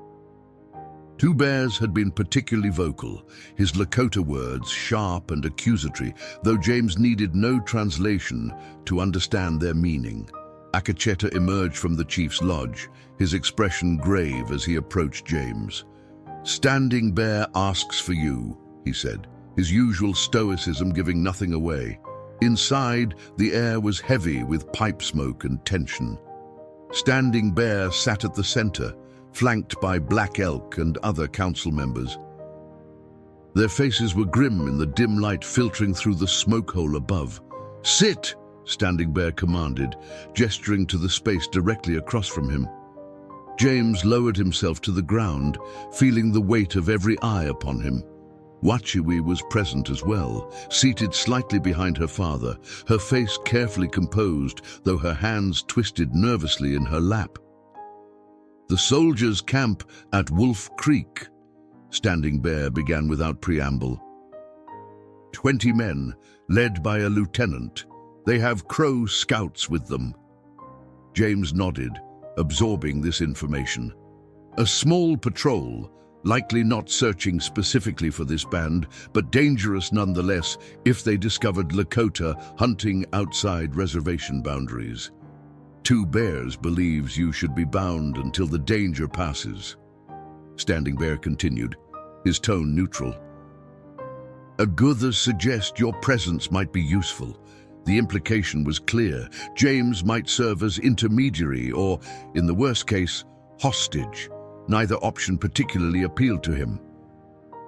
Two Bears had been particularly vocal, his Lakota words sharp and accusatory, though James needed no translation to understand their meaning. Akacheta emerged from the chief's lodge, his expression grave as he approached James. "Standing Bear asks for you," he said, his usual stoicism giving nothing away. Inside, the air was heavy with pipe smoke and tension. Standing Bear sat at the center, flanked by Black Elk and other council members. Their faces were grim in the dim light filtering through the smoke hole above. "Sit!" Standing Bear commanded, gesturing to the space directly across from him. James lowered himself to the ground, feeling the weight of every eye upon him. Wachiwi was present as well, seated slightly behind her father, her face carefully composed, though her hands twisted nervously in her lap. "The soldiers camp at Wolf Creek," Standing Bear began without preamble. 20 men, led by a lieutenant. They have Crow scouts with them. James nodded, absorbing this information. A small patrol, likely not searching specifically for this band, but dangerous nonetheless if they discovered Lakota hunting outside reservation boundaries. Two Bears believes you should be bound until the danger passes. Standing Bear continued, his tone neutral. "Aguthas suggest your presence might be useful." The implication was clear. James might serve as intermediary or, in the worst case, hostage. Neither option particularly appealed to him.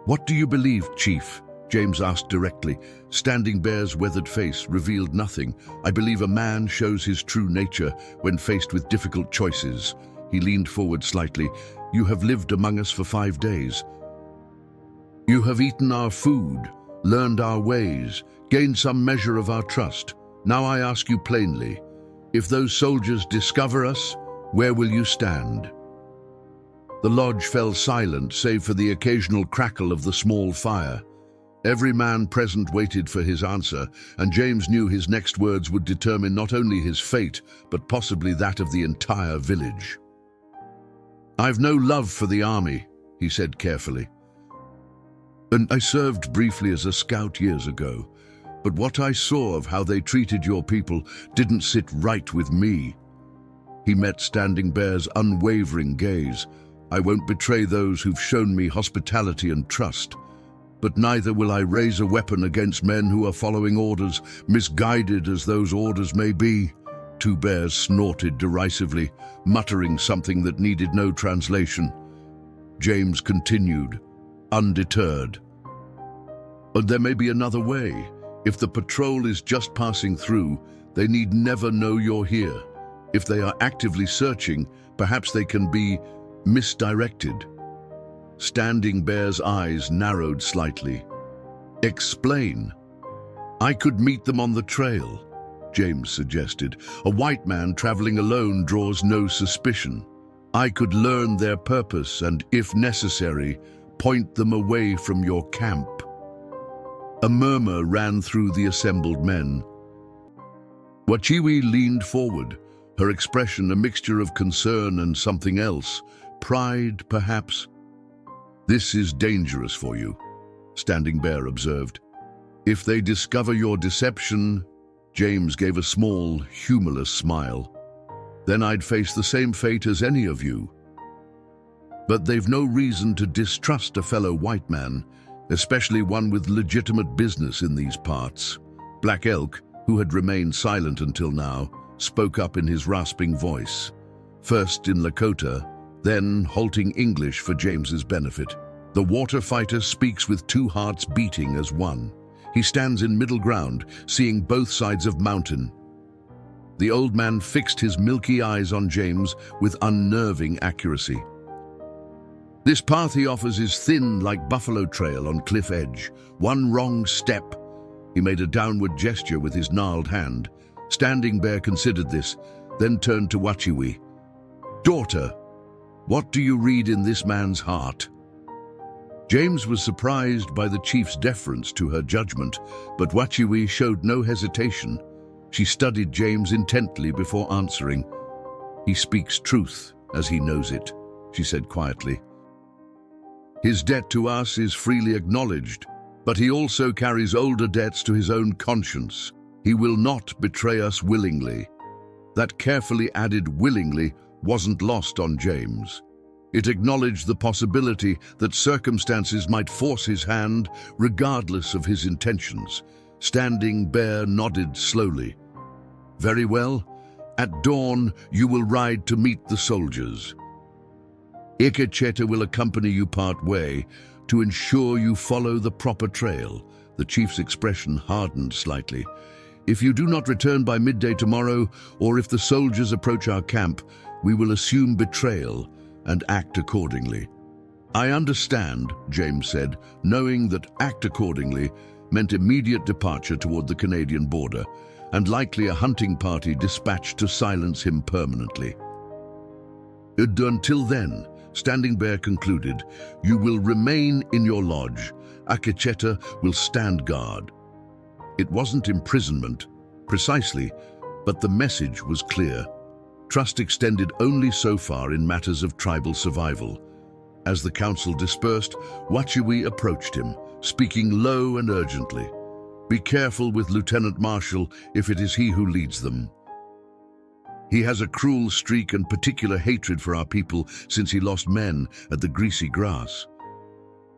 "What do you believe, Chief?" James asked directly. Standing Bear's weathered face revealed nothing. "I believe a man shows his true nature when faced with difficult choices." He leaned forward slightly. "You have lived among us for 5 days. You have eaten our food, learned our ways, gained some measure of our trust. Now I ask you plainly, if those soldiers discover us, where will you stand?" The lodge fell silent, save for the occasional crackle of the small fire. Every man present waited for his answer, and James knew his next words would determine not only his fate, but possibly that of the entire village. "I've no love for the army," he said carefully. "And I served briefly as a scout years ago, but what I saw of how they treated your people didn't sit right with me." He met Standing Bear's unwavering gaze. "I won't betray those who've shown me hospitality and trust, but neither will I raise a weapon against men who are following orders, misguided as those orders may be." Two Bears snorted derisively, muttering something that needed no translation. James continued, undeterred. "And there may be another way. If the patrol is just passing through, they need never know you're here. If they are actively searching, perhaps they can be misdirected." Standing Bear's eyes narrowed slightly. "Explain." "I could meet them on the trail," James suggested. "A white man traveling alone draws no suspicion. I could learn their purpose and, if necessary, point them away from your camp." A murmur ran through the assembled men. Wachiwi leaned forward, her expression a mixture of concern and something else. Pride, perhaps. "This is dangerous for you," Standing Bear observed. "If they discover your deception," James gave a small, humorless smile, "then I'd face the same fate as any of you. But they've no reason to distrust a fellow white man, especially one with legitimate business in these parts." Black Elk, who had remained silent until now, spoke up in his rasping voice, first in Lakota, then halting English for James's benefit. "The water fighter speaks with two hearts beating as one. He stands in middle ground, seeing both sides of mountain." The old man fixed his milky eyes on James with unnerving accuracy. This path he offers is thin like buffalo trail on cliff edge. One wrong step. He made a downward gesture with his gnarled hand. Standing Bear considered this, then turned to Wachiwi. Daughter, what do you read in this man's heart? James was surprised by the chief's deference to her judgment, but Wachiwi showed no hesitation. She studied James intently before answering. He speaks truth as he knows it, she said quietly. His debt to us is freely acknowledged, but he also carries older debts to his own conscience. He will not betray us willingly. That carefully added willingly wasn't lost on James. It acknowledged the possibility that circumstances might force his hand regardless of his intentions. Standing Bear nodded slowly. Very well. At dawn, you will ride to meet the soldiers. Ikecheta will accompany you part way to ensure you follow the proper trail. The chief's expression hardened slightly. If you do not return by midday tomorrow, or if the soldiers approach our camp, we will assume betrayal and act accordingly. I understand, James said, knowing that act accordingly meant immediate departure toward the Canadian border, and likely a hunting party dispatched to silence him permanently. Until then, Standing Bear concluded, you will remain in your lodge. Ikecheta will stand guard. It wasn't imprisonment, precisely, but the message was clear. Trust extended only so far in matters of tribal survival. As the council dispersed, Wachiwi approached him, speaking low and urgently. Be careful with Lieutenant Marshal if it is he who leads them. He has a cruel streak and particular hatred for our people since he lost men at the greasy grass.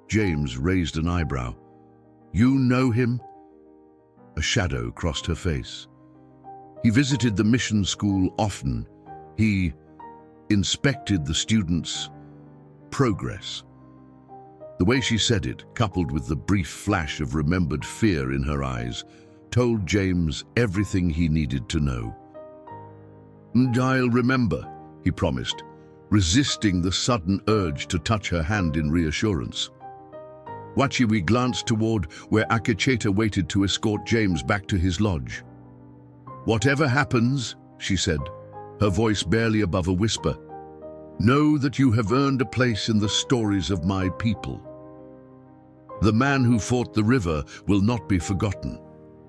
James raised an eyebrow. You know him? A shadow crossed her face. He visited the mission school often. He inspected the students' progress. The way she said it, coupled with the brief flash of remembered fear in her eyes, told James everything he needed to know. I'll remember, he promised, resisting the sudden urge to touch her hand in reassurance. Wachiwi glanced toward where Ikecheta waited to escort James back to his lodge. Whatever happens, she said, her voice barely above a whisper, know that you have earned a place in the stories of my people. The man who fought the river will not be forgotten.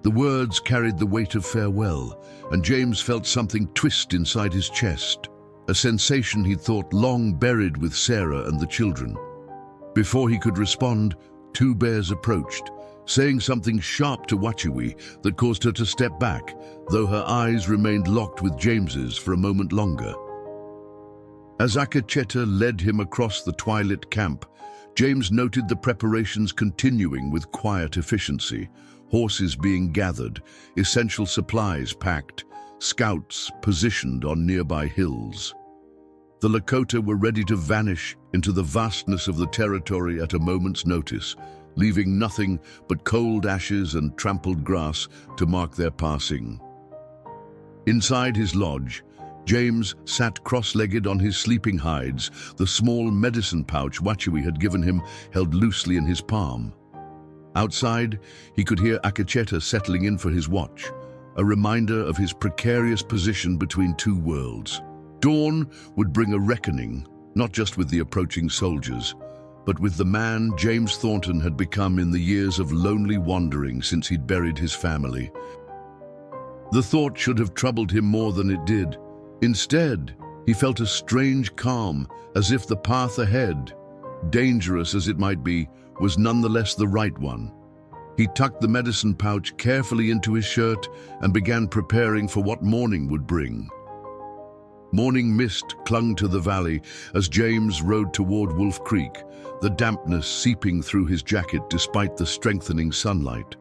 The words carried the weight of farewell, and James felt something twist inside his chest, a sensation he'd thought long buried with Sarah and the children. Before he could respond, two bears approached, saying something sharp to Wachiwi that caused her to step back, though her eyes remained locked with James's for a moment longer. As Ikecheta led him across the twilit camp, James noted the preparations continuing with quiet efficiency, horses being gathered, essential supplies packed, scouts positioned on nearby hills. The Lakota were ready to vanish into the vastness of the territory at a moment's notice, leaving nothing but cold ashes and trampled grass to mark their passing. Inside his lodge, James sat cross-legged on his sleeping hides, the small medicine pouch Wachiwi had given him held loosely in his palm. Outside, he could hear Ikecheta settling in for his watch, a reminder of his precarious position between two worlds. Dawn would bring a reckoning, not just with the approaching soldiers, but with the man James Thornton had become in the years of lonely wandering since he'd buried his family. The thought should have troubled him more than it did. Instead, he felt a strange calm, as if the path ahead, dangerous as it might be, was nonetheless the right one. He tucked the medicine pouch carefully into his shirt and began preparing for what morning would bring. Morning mist clung to the valley as James rode toward Wolf Creek, the dampness seeping through his jacket despite the strengthening sunlight.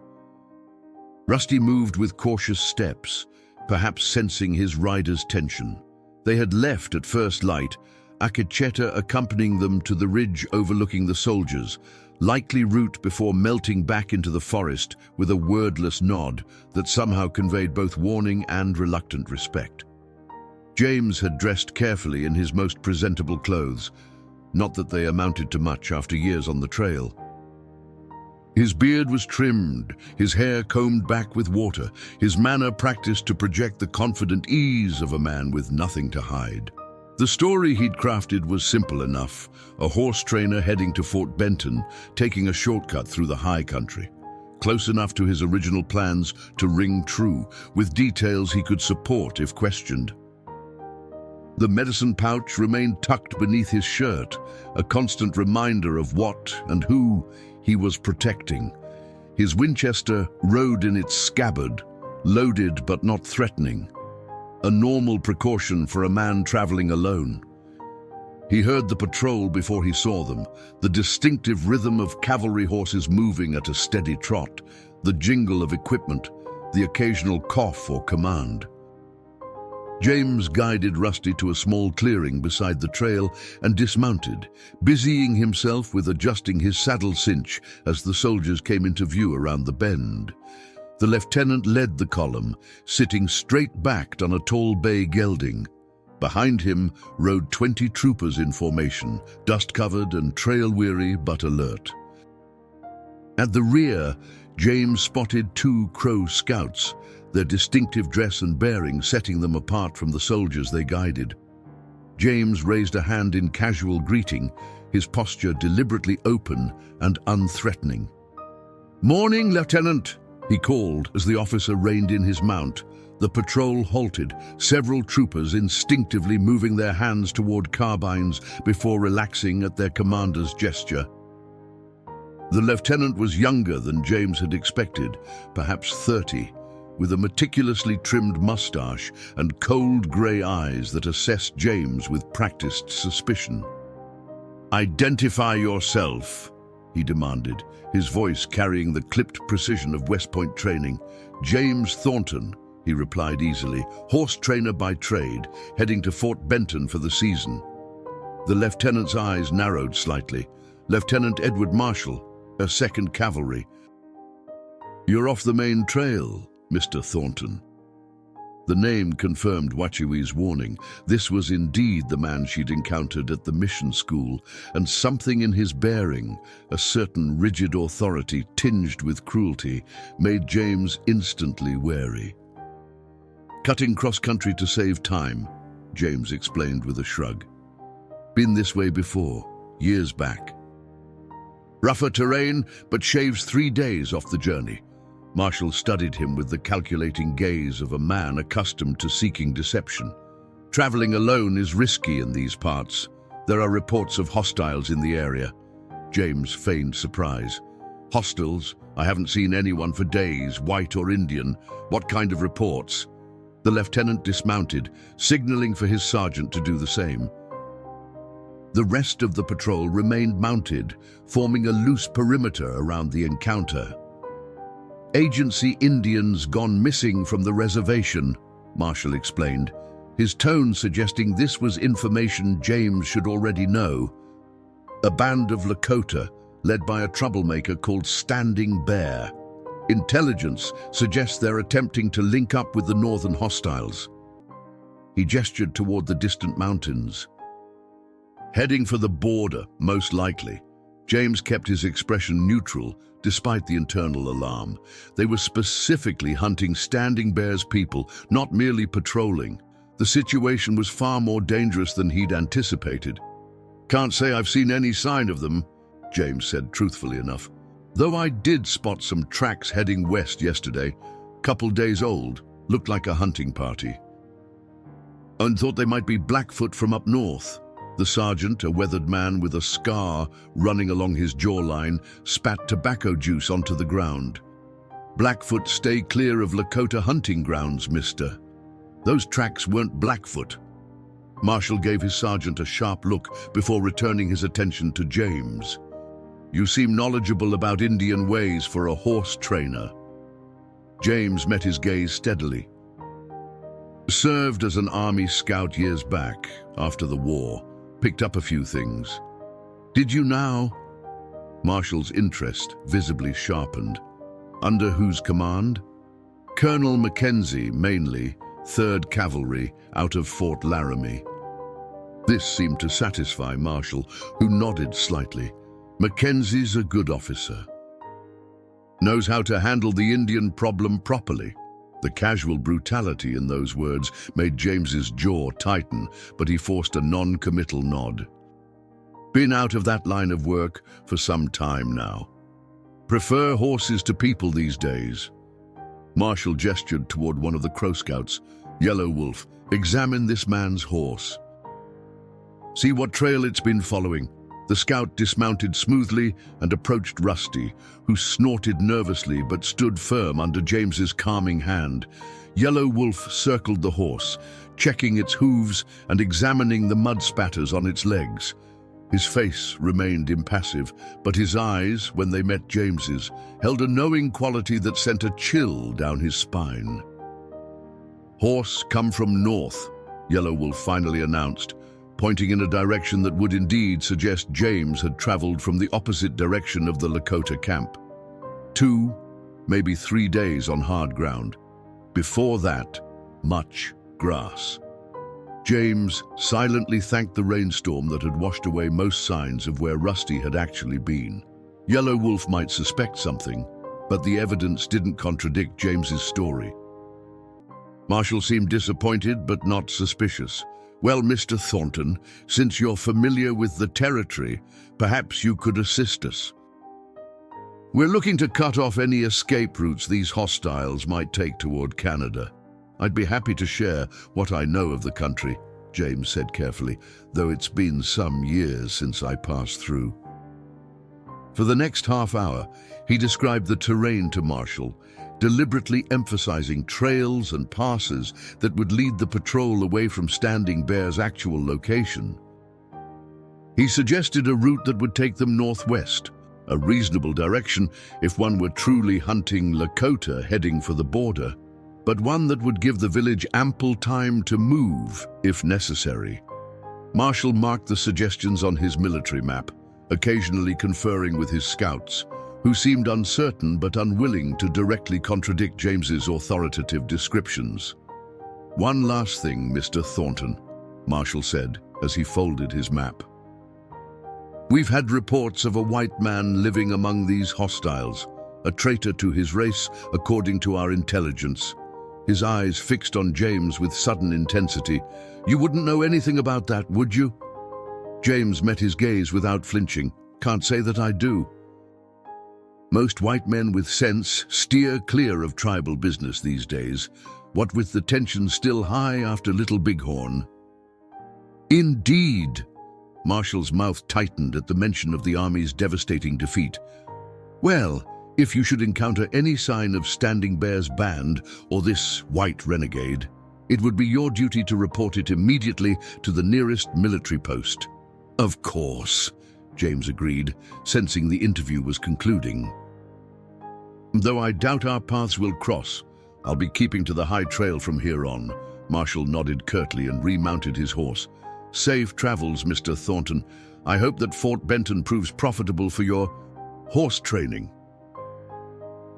Rusty moved with cautious steps, perhaps sensing his rider's tension. They had left at first light, Ikecheta accompanying them to the ridge overlooking the soldiers, likely route before melting back into the forest with a wordless nod that somehow conveyed both warning and reluctant respect. James had dressed carefully in his most presentable clothes, Not that they amounted to much after years on the trail. His beard was trimmed, his hair combed back with water, his manner practiced to project the confident ease of a man with nothing to hide. The story he'd crafted was simple enough: a horse trainer heading to Fort Benton, taking a shortcut through the high country. Close enough to his original plans to ring true, with details he could support if questioned. The medicine pouch remained tucked beneath his shirt, a constant reminder of what and who he was protecting. His Winchester rode in its scabbard, loaded but not threatening, a normal precaution for a man traveling alone. He heard the patrol before he saw them, the distinctive rhythm of cavalry horses moving at a steady trot, the jingle of equipment, the occasional cough or command. James guided Rusty to a small clearing beside the trail and dismounted, busying himself with adjusting his saddle cinch as the soldiers came into view around the bend. The lieutenant led the column, sitting straight-backed on a tall bay gelding. Behind him rode 20 troopers in formation, dust-covered and trail-weary but alert. At the rear, James spotted 2 Crow scouts, their distinctive dress and bearing setting them apart from the soldiers they guided. James raised a hand in casual greeting, his posture deliberately open and unthreatening. "Morning, Lieutenant," he called as the officer reined in his mount. The patrol halted, several troopers instinctively moving their hands toward carbines before relaxing at their commander's gesture. The lieutenant was younger than James had expected, perhaps 30, with a meticulously trimmed mustache and cold grey eyes that assessed James with practiced suspicion. "Identify yourself," he demanded, his voice carrying the clipped precision of West Point training. "James Thornton," he replied easily, "horse trainer by trade, heading to Fort Benton for the season." The lieutenant's eyes narrowed slightly. "Lieutenant Edward Marshall, 2nd Cavalry." "You're off the main trail, Mr. Thornton." The name confirmed Wachiwi's warning. This was indeed the man she'd encountered at the mission school, and something in his bearing, a certain rigid authority tinged with cruelty, made James instantly wary. "Cutting cross-country to save time," James explained with a shrug. "Been this way before, years back." "Rougher terrain, but shaves 3 days off the journey." Marshall studied him with the calculating gaze of a man accustomed to seeking deception. "Traveling alone is risky in these parts. There are reports of hostiles in the area." James feigned surprise. "Hostiles? I haven't seen anyone for days, white or Indian. What kind of reports?" The lieutenant dismounted, signaling for his sergeant to do the same. The rest of the patrol remained mounted, forming a loose perimeter around the encounter. "Agency Indians gone missing from the reservation," Marshall explained, his tone suggesting this was information James should already know. "A band of Lakota, led by a troublemaker called Standing Bear. Intelligence suggests they're attempting to link up with the northern hostiles." He gestured toward the distant mountains. "Heading for the border, most likely." James kept his expression neutral, despite the internal alarm. They were specifically hunting Standing Bear's people, not merely patrolling. The situation was far more dangerous than he'd anticipated. "Can't say I've seen any sign of them," James said truthfully enough. "Though I did spot some tracks heading west yesterday. Couple days old, looked like a hunting party. And thought they might be Blackfoot from up north." The sergeant, a weathered man with a scar running along his jawline, spat tobacco juice onto the ground. "Blackfoot stay clear of Lakota hunting grounds, mister. Those tracks weren't Blackfoot." Marshall gave his sergeant a sharp look before returning his attention to James. "You seem knowledgeable about Indian ways for a horse trainer." James met his gaze steadily. "Served as an army scout years back, after the war. Picked up a few things." "Did you now?" Marshall's interest visibly sharpened. "Under whose command?" "Colonel Mackenzie, mainly, 3rd Cavalry, out of Fort Laramie." This seemed to satisfy Marshall, who nodded slightly. Mackenzie's a good officer. Knows how to handle the Indian problem properly. The casual brutality in those words made James's jaw tighten, but he forced a non-committal nod. Been out of that line of work for some time now. Prefer horses to people these days. Marshall gestured toward one of the Crow Scouts. Yellow Wolf, examine this man's horse. See what trail it's been following. The scout dismounted smoothly and approached Rusty, who snorted nervously but stood firm under James's calming hand. Yellow Wolf circled the horse, checking its hooves and examining the mud spatters on its legs. His face remained impassive, but his eyes, when they met James's, held a knowing quality that sent a chill down his spine. Horse come from north, Yellow Wolf finally announced, pointing in a direction that would indeed suggest James had traveled from the opposite direction of the Lakota camp. 2, maybe 3 days on hard ground. Before that, much grass. James silently thanked the rainstorm that had washed away most signs of where Rusty had actually been. Yellow Wolf might suspect something, but the evidence didn't contradict James's story. Marshall seemed disappointed but not suspicious. Well, Mr. Thornton, since you're familiar with the territory, perhaps you could assist us. We're looking to cut off any escape routes these hostiles might take toward Canada. I'd be happy to share what I know of the country, James said carefully, though it's been some years since I passed through. For the next half hour, he described the terrain to Marshall, deliberately emphasizing trails and passes that would lead the patrol away from Standing Bear's actual location. He suggested a route that would take them northwest, a reasonable direction if one were truly hunting Lakota heading for the border, but one that would give the village ample time to move if necessary. Marshall marked the suggestions on his military map, occasionally conferring with his scouts, who seemed uncertain but unwilling to directly contradict James's authoritative descriptions. One last thing, Mr. Thornton, Marshall said as he folded his map. We've had reports of a white man living among these hostiles, a traitor to his race according to our intelligence. His eyes fixed on James with sudden intensity. You wouldn't know anything about that, would you? James met his gaze without flinching. Can't say that I do. Most white men with sense steer clear of tribal business these days, what with the tension still high after Little Bighorn. Indeed. Marshall's mouth tightened at the mention of the army's devastating defeat. Well, if you should encounter any sign of Standing Bear's band or this white renegade, it would be your duty to report it immediately to the nearest military post. Of course, James agreed, sensing the interview was concluding. Though I doubt our paths will cross, I'll be keeping to the high trail from here on. Marshall nodded curtly and remounted his horse. Safe travels, Mr. Thornton. I hope that Fort Benton proves profitable for your horse training.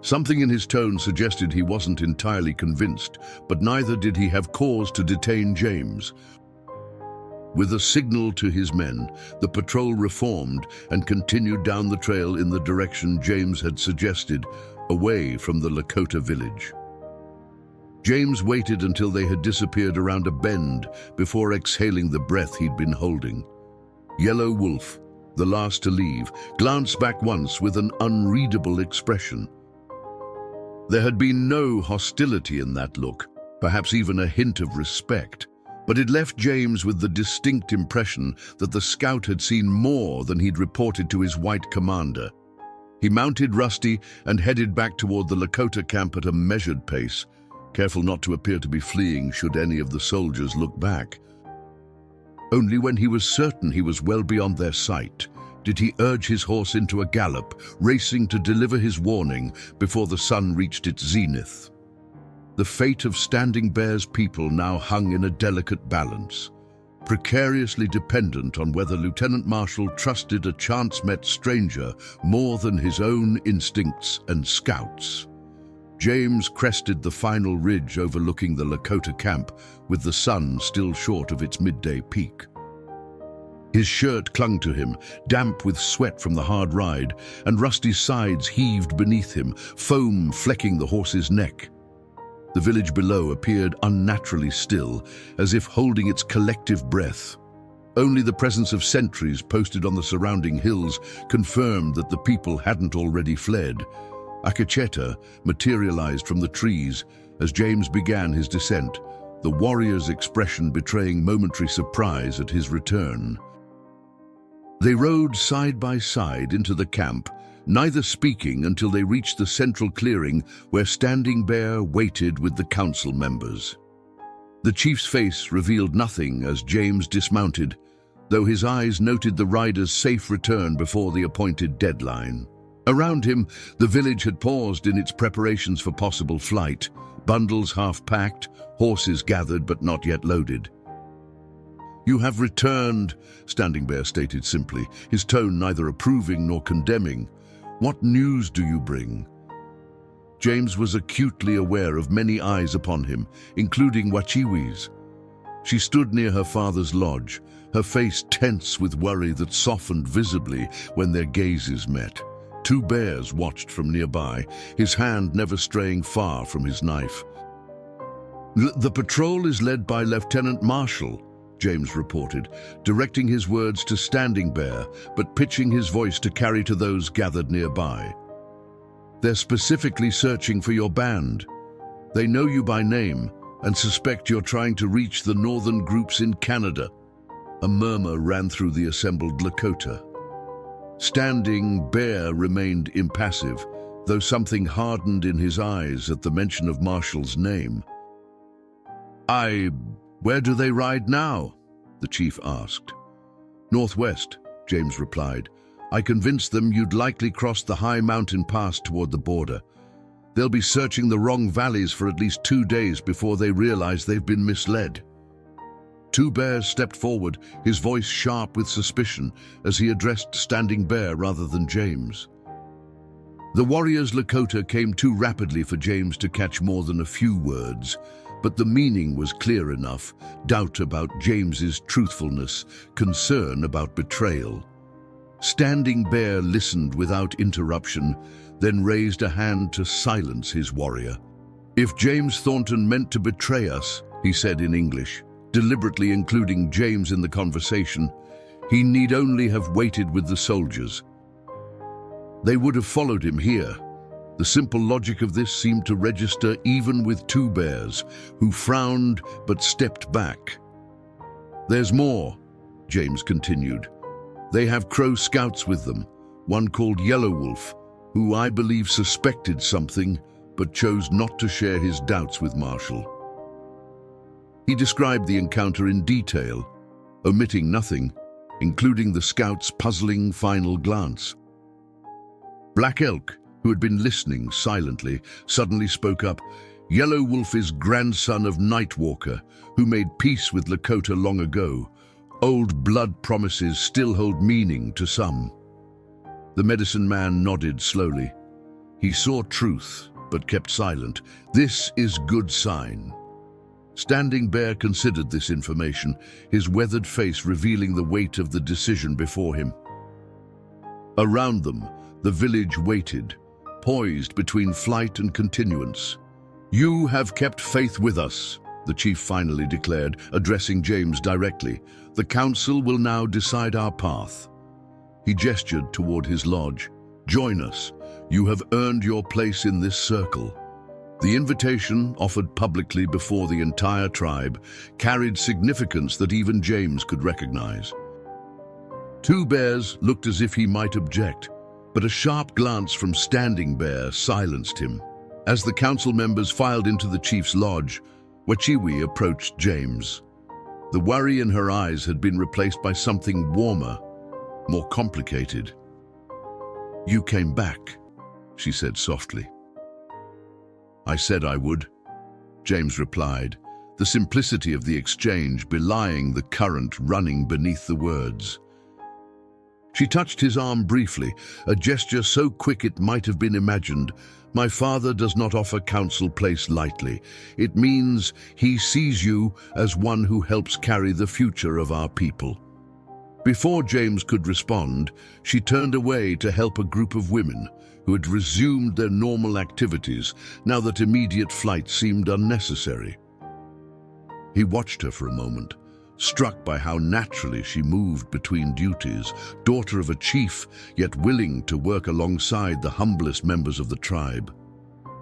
Something in his tone suggested he wasn't entirely convinced, but neither did he have cause to detain James. With a signal to his men, the patrol reformed and continued down the trail in the direction James had suggested, away from the Lakota village. James waited until they had disappeared around a bend before exhaling the breath he'd been holding. Yellow Wolf, the last to leave, glanced back once with an unreadable expression. There had been no hostility in that look, perhaps even a hint of respect, but it left James with the distinct impression that the scout had seen more than he'd reported to his white commander. He mounted Rusty and headed back toward the Lakota camp at a measured pace, careful not to appear to be fleeing should any of the soldiers look back. Only when he was certain he was well beyond their sight did he urge his horse into a gallop, racing to deliver his warning before the sun reached its zenith. The fate of Standing Bear's people now hung in a delicate balance, precariously dependent on whether Lieutenant Marshall trusted a chance-met stranger more than his own instincts and scouts. James crested the final ridge overlooking the Lakota camp, with the sun still short of its midday peak. His shirt clung to him, damp with sweat from the hard ride, and Rusty's sides heaved beneath him, foam flecking the horse's neck. The village below appeared unnaturally still, as if holding its collective breath. Only the presence of sentries posted on the surrounding hills confirmed that the people hadn't already fled. A cacheta materialized from the trees as James began his descent, the warrior's expression betraying momentary surprise at his return. They rode side by side into the camp, neither speaking until they reached the central clearing where Standing Bear waited with the council members. The chief's face revealed nothing as James dismounted, though his eyes noted the rider's safe return before the appointed deadline. Around him, the village had paused in its preparations for possible flight, bundles half-packed, horses gathered but not yet loaded. "You have returned," Standing Bear stated simply, his tone neither approving nor condemning. "What news do you bring?" James was acutely aware of many eyes upon him, including Wachiwi's. She stood near her father's lodge, her face tense with worry that softened visibly when their gazes met. Two bears watched from nearby, his hand never straying far from his knife. The patrol is led by Lieutenant Marshall," James reported, directing his words to Standing Bear, but pitching his voice to carry to those gathered nearby. "They're specifically searching for your band. They know you by name and suspect you're trying to reach the northern groups in Canada." A murmur ran through the assembled Lakota. Standing Bear remained impassive, though something hardened in his eyes at the mention of Marshall's name. Where do they ride now?" the chief asked. "Northwest," James replied. "I convinced them you'd likely cross the high mountain pass toward the border. They'll be searching the wrong valleys for at least 2 days before they realize they've been misled." Two Bears stepped forward, his voice sharp with suspicion, as he addressed Standing Bear rather than James. The warrior's Lakota came too rapidly for James to catch more than a few words, but the meaning was clear enough: doubt about James's truthfulness, concern about betrayal. Standing Bear listened without interruption, then raised a hand to silence his warrior. "If James Thornton meant to betray us," he said in English, deliberately including James in the conversation, "he need only have waited with the soldiers. They would have followed him here." The simple logic of this seemed to register even with Two Bears, who frowned but stepped back. "There's more," James continued. "They have Crow scouts with them, one called Yellow Wolf, who I believe suspected something but chose not to share his doubts with Marshall." He described the encounter in detail, omitting nothing, including the scout's puzzling final glance. Black Elk, who had been listening silently, suddenly spoke up. "Yellow Wolf is grandson of Nightwalker, who made peace with Lakota long ago. Old blood promises still hold meaning to some." The medicine man nodded slowly. He saw truth, but kept silent. "This is good sign." Standing Bear considered this information, his weathered face revealing the weight of the decision before him. Around them, the village waited, poised between flight and continuance. "You have kept faith with us," the chief finally declared, addressing James directly. "The council will now decide our path." He gestured toward his lodge. "Join us. You have earned your place in this circle." The invitation, offered publicly before the entire tribe, carried significance that even James could recognize. Two Bears looked as if he might object, but a sharp glance from Standing Bear silenced him. As the council members filed into the chief's lodge, Wachiwi approached James. The worry in her eyes had been replaced by something warmer, more complicated. "You came back," she said softly. "I said I would," James replied, the simplicity of the exchange belying the current running beneath the words. She touched his arm briefly, a gesture so quick it might have been imagined. "My father does not offer council place lightly. It means he sees you as one who helps carry the future of our people." Before James could respond, she turned away to help a group of women who had resumed their normal activities now that immediate flight seemed unnecessary. He watched her for a moment, struck by how naturally she moved between duties, daughter of a chief, yet willing to work alongside the humblest members of the tribe.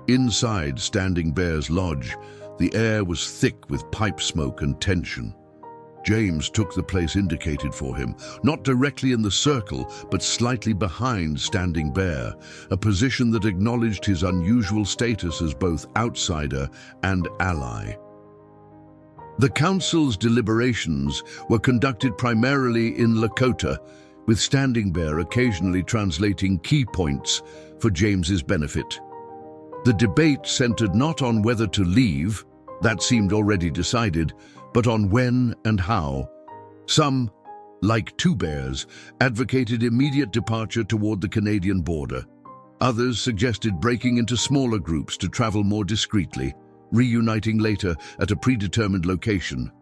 Inside Standing Bear's lodge, the air was thick with pipe smoke and tension. James took the place indicated for him, not directly in the circle, but slightly behind Standing Bear, a position that acknowledged his unusual status as both outsider and ally. The council's deliberations were conducted primarily in Lakota, with Standing Bear occasionally translating key points for James's benefit. The debate centered not on whether to leave, that seemed already decided, but on when and how. Some, like Two Bears, advocated immediate departure toward the Canadian border. Others suggested breaking into smaller groups to travel more discreetly, reuniting later at a predetermined location.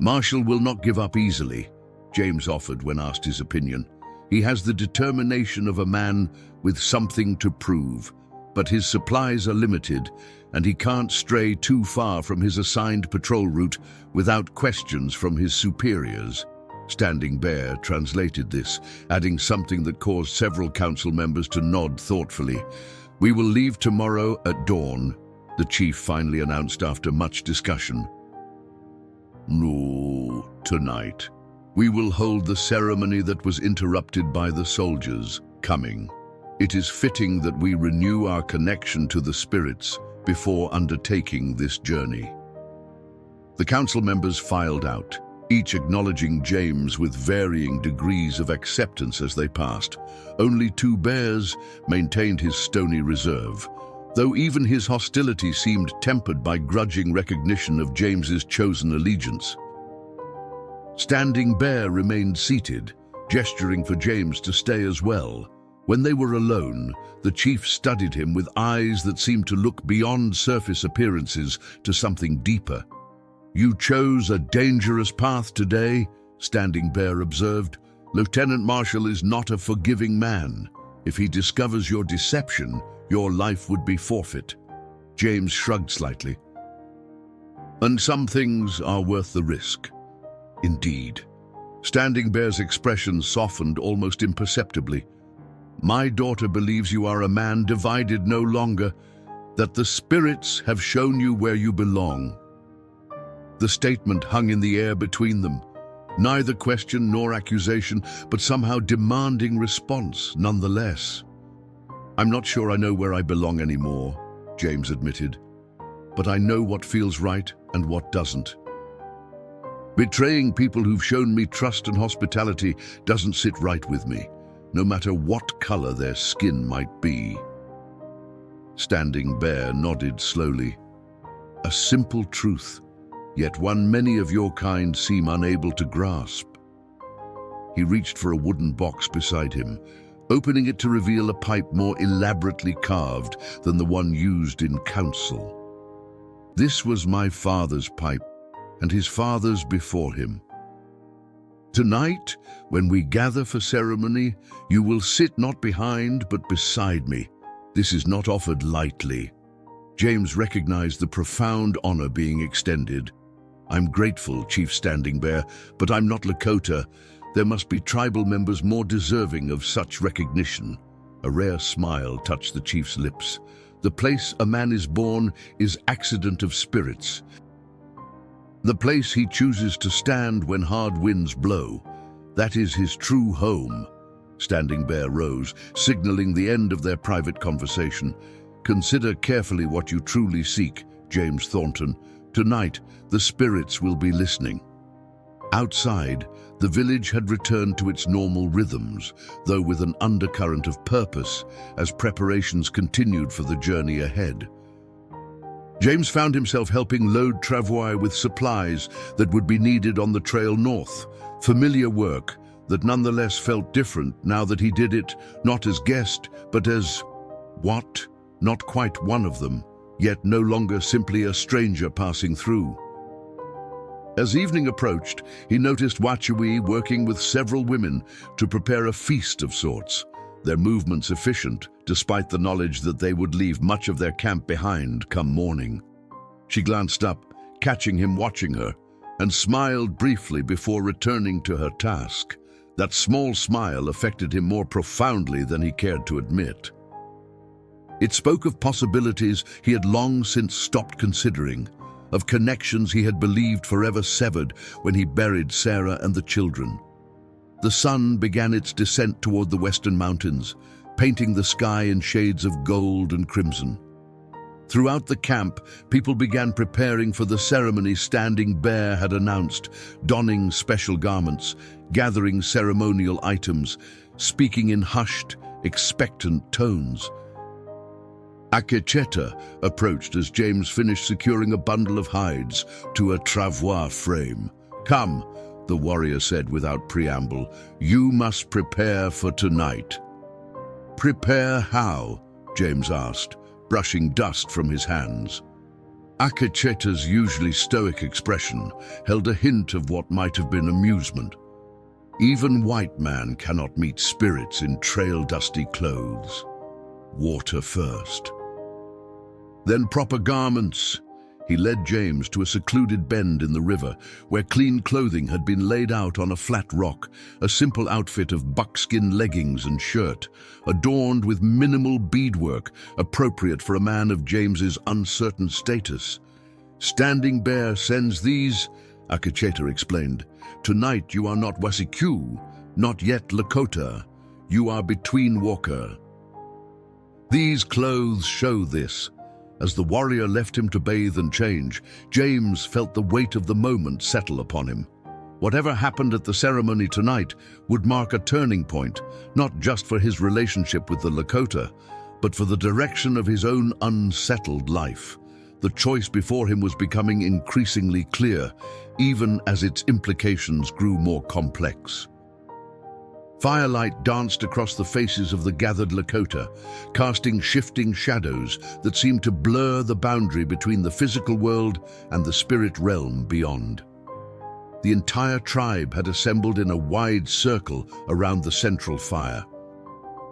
"Marshall will not give up easily," James offered when asked his opinion. "He has the determination of a man with something to prove, but his supplies are limited, and he can't stray too far from his assigned patrol route without questions from his superiors." Standing Bear translated this, adding something that caused several council members to nod thoughtfully. "We will leave tomorrow at dawn," the chief finally announced after much discussion. "No, tonight. We will hold the ceremony that was interrupted by the soldiers coming. It is fitting that we renew our connection to the spirits before undertaking this journey." The council members filed out, each acknowledging James with varying degrees of acceptance as they passed. Only Two Bears maintained his stony reserve, though even his hostility seemed tempered by grudging recognition of James's chosen allegiance. Standing Bear remained seated, gesturing for James to stay as well. When they were alone, the chief studied him with eyes that seemed to look beyond surface appearances to something deeper. "You chose a dangerous path today," Standing Bear observed. "Lieutenant Marshall is not a forgiving man. If he discovers your deception, your life would be forfeit." James shrugged slightly. "And some things are worth the risk." "Indeed." Standing Bear's expression softened almost imperceptibly. "My daughter believes you are a man divided no longer, that the spirits have shown you where you belong." The statement hung in the air between them, neither question nor accusation, but somehow demanding response nonetheless. "I'm not sure I know where I belong anymore," James admitted, "but I know what feels right and what doesn't. Betraying people who've shown me trust and hospitality doesn't sit right with me, no matter what color their skin might be." Standing Bear nodded slowly. "A simple truth, yet one many of your kind seem unable to grasp." He reached for a wooden box beside him, opening it to reveal a pipe more elaborately carved than the one used in council. "This was my father's pipe, and his father's before him. Tonight, when we gather for ceremony, you will sit not behind but beside me. This is not offered lightly." James recognized the profound honor being extended. "I'm grateful, Chief Standing Bear, but I'm not Lakota. There must be tribal members more deserving of such recognition." A rare smile touched the chief's lips. "The place a man is born is accident of spirits. The place he chooses to stand when hard winds blow, that is his true home." Standing Bear rose, signaling the end of their private conversation. "Consider carefully what you truly seek, James Thornton. Tonight, the spirits will be listening." Outside, the village had returned to its normal rhythms, though with an undercurrent of purpose as preparations continued for the journey ahead. James found himself helping load travois with supplies that would be needed on the trail north, familiar work that nonetheless felt different now that he did it not as guest, but as what? Not quite one of them, yet no longer simply a stranger passing through. As evening approached, he noticed Wachui working with several women to prepare a feast of sorts, their movements efficient, despite the knowledge that they would leave much of their camp behind come morning. She glanced up, catching him watching her, and smiled briefly before returning to her task. That small smile affected him more profoundly than he cared to admit. It spoke of possibilities he had long since stopped considering, of connections he had believed forever severed when he buried Sarah and the children. The sun began its descent toward the western mountains, painting the sky in shades of gold and crimson. Throughout the camp, people began preparing for the ceremony Standing Bear had announced, donning special garments, gathering ceremonial items, speaking in hushed, expectant tones. Akecheta approached as James finished securing a bundle of hides to a travois frame. "Come," the warrior said without preamble, "you must prepare for tonight." "Prepare how?" James asked, brushing dust from his hands. Akecheta's usually stoic expression held a hint of what might have been amusement. Even white man cannot meet spirits in trail-dusty clothes. Water first. Then proper garments. He led James to a secluded bend in the river, where clean clothing had been laid out on a flat rock, a simple outfit of buckskin leggings and shirt, adorned with minimal beadwork, appropriate for a man of James's uncertain status. "Standing Bear sends these," Akecheta explained. "Tonight you are not Wasikyu, not yet Lakota. You are between Walker." These clothes show this. As the warrior left him to bathe and change, James felt the weight of the moment settle upon him. Whatever happened at the ceremony tonight would mark a turning point, not just for his relationship with the Lakota, but for the direction of his own unsettled life. The choice before him was becoming increasingly clear, even as its implications grew more complex. Firelight danced across the faces of the gathered Lakota, casting shifting shadows that seemed to blur the boundary between the physical world and the spirit realm beyond. The entire tribe had assembled in a wide circle around the central fire.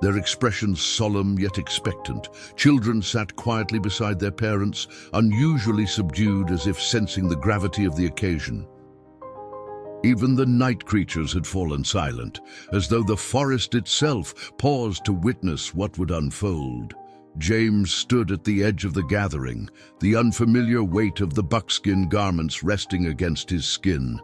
Their expressions solemn yet expectant. Children sat quietly beside their parents, unusually subdued as if sensing the gravity of the occasion. Even the night creatures had fallen silent, as though the forest itself paused to witness what would unfold. James stood at the edge of the gathering, the unfamiliar weight of the buckskin garments resting against his skin.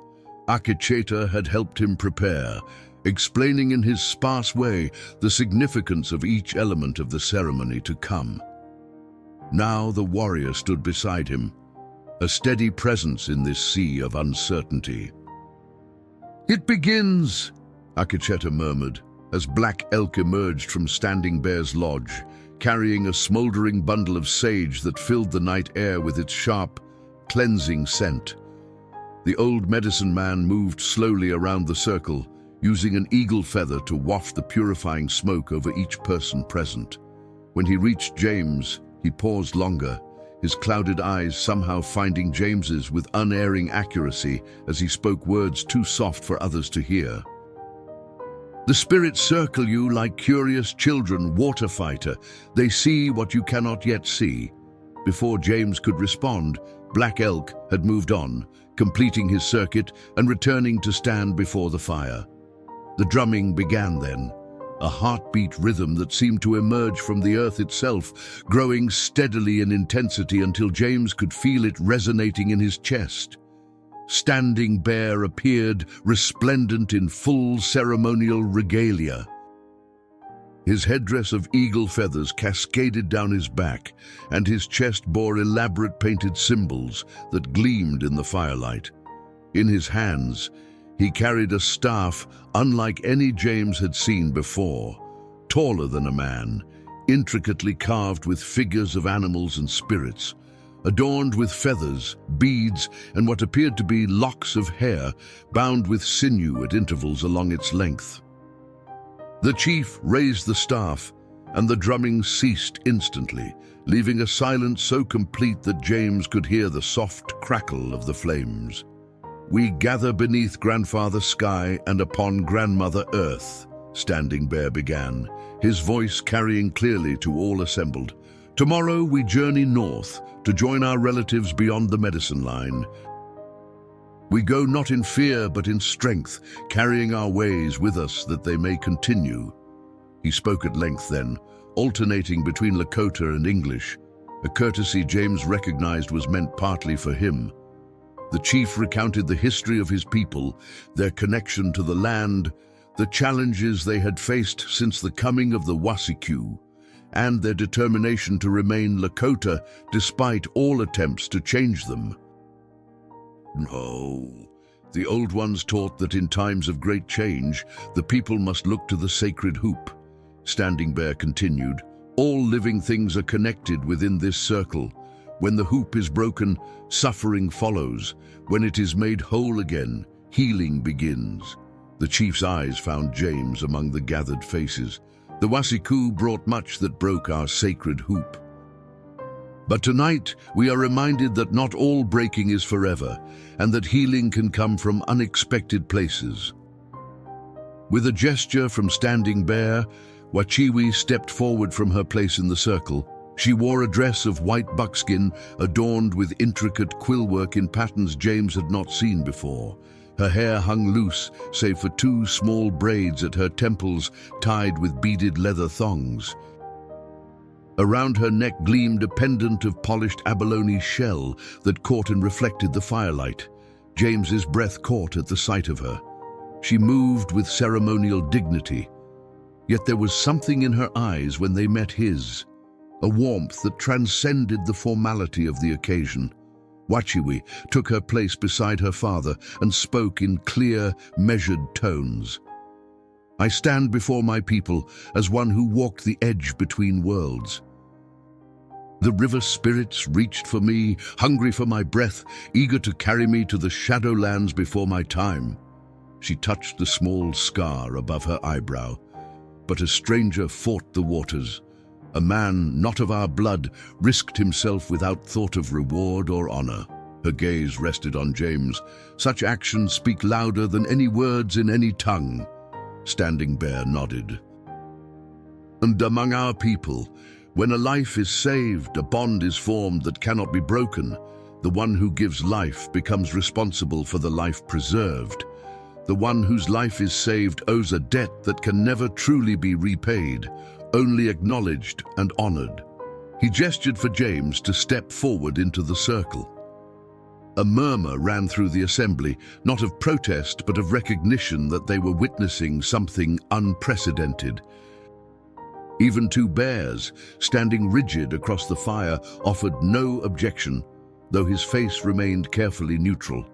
Akecheta had helped him prepare, explaining in his sparse way the significance of each element of the ceremony to come. Now the warrior stood beside him, a steady presence in this sea of uncertainty. "It begins," Akecheta murmured, as Black Elk emerged from Standing Bear's lodge, carrying a smoldering bundle of sage that filled the night air with its sharp, cleansing scent. The old medicine man moved slowly around the circle, using an eagle feather to waft the purifying smoke over each person present. When he reached James, he paused longer, his clouded eyes somehow finding James's with unerring accuracy as he spoke words too soft for others to hear. "The spirits circle you like curious children, water fighter. They see what you cannot yet see." Before James could respond, Black Elk had moved on, completing his circuit and returning to stand before the fire. The drumming began then, a heartbeat rhythm that seemed to emerge from the earth itself, growing steadily in intensity until James could feel it resonating in his chest. Standing Bear appeared, resplendent in full ceremonial regalia. His headdress of eagle feathers cascaded down his back, and his chest bore elaborate painted symbols that gleamed in the firelight. In his hands, he carried a staff unlike any James had seen before, taller than a man, intricately carved with figures of animals and spirits, adorned with feathers, beads, and what appeared to be locks of hair bound with sinew at intervals along its length. The chief raised the staff, and the drumming ceased instantly, leaving a silence so complete that James could hear the soft crackle of the flames. We gather beneath Grandfather Sky and upon Grandmother Earth, Standing Bear began, his voice carrying clearly to all assembled. Tomorrow we journey north to join our relatives beyond the medicine line. We go not in fear but in strength, carrying our ways with us that they may continue. He spoke at length then, alternating between Lakota and English, a courtesy James recognized was meant partly for him. The chief recounted the history of his people, their connection to the land, the challenges they had faced since the coming of the Wasiku, and their determination to remain Lakota despite all attempts to change them. No, the old ones taught that in times of great change, the people must look to the sacred hoop. Standing Bear continued, all living things are connected within this circle. When the hoop is broken, suffering follows. When it is made whole again, healing begins. The chief's eyes found James among the gathered faces. The Wasiku brought much that broke our sacred hoop. But tonight, we are reminded that not all breaking is forever, and that healing can come from unexpected places. With a gesture from Standing Bear, Wachiwi stepped forward from her place in the circle. She wore a dress of white buckskin adorned with intricate quillwork in patterns James had not seen before. Her hair hung loose, save for two small braids at her temples tied with beaded leather thongs. Around her neck gleamed a pendant of polished abalone shell that caught and reflected the firelight. James's breath caught at the sight of her. She moved with ceremonial dignity, yet there was something in her eyes when they met his, a warmth that transcended the formality of the occasion. Wachiwi took her place beside her father and spoke in clear, measured tones. I stand before my people as one who walked the edge between worlds. The river spirits reached for me, hungry for my breath, eager to carry me to the shadowlands before my time. She touched the small scar above her eyebrow. But a stranger fought the waters. A man not of our blood risked himself without thought of reward or honor. Her gaze rested on James. Such actions speak louder than any words in any tongue. Standing Bear nodded. And among our people, when a life is saved, a bond is formed that cannot be broken. The one who gives life becomes responsible for the life preserved. The one whose life is saved owes a debt that can never truly be repaid, only acknowledged and honored. He gestured for James to step forward into the circle. A murmur ran through the assembly, not of protest but of recognition that they were witnessing something unprecedented. Even two bears, standing rigid across the fire, offered no objection, though his face remained carefully neutral.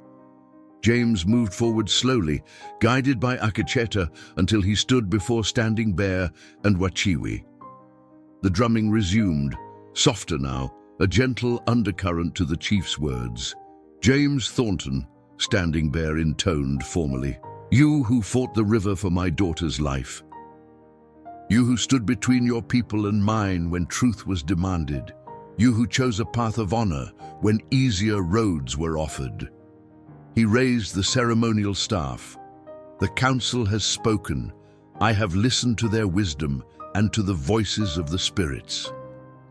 James moved forward slowly, guided by Akacheta, until he stood before Standing Bear and Wachiwi. The drumming resumed, softer now, a gentle undercurrent to the chief's words. James Thornton, Standing Bear intoned formally, you who fought the river for my daughter's life. You who stood between your people and mine when truth was demanded. You who chose a path of honor when easier roads were offered. He raised the ceremonial staff. The council has spoken. I have listened to their wisdom and to the voices of the spirits.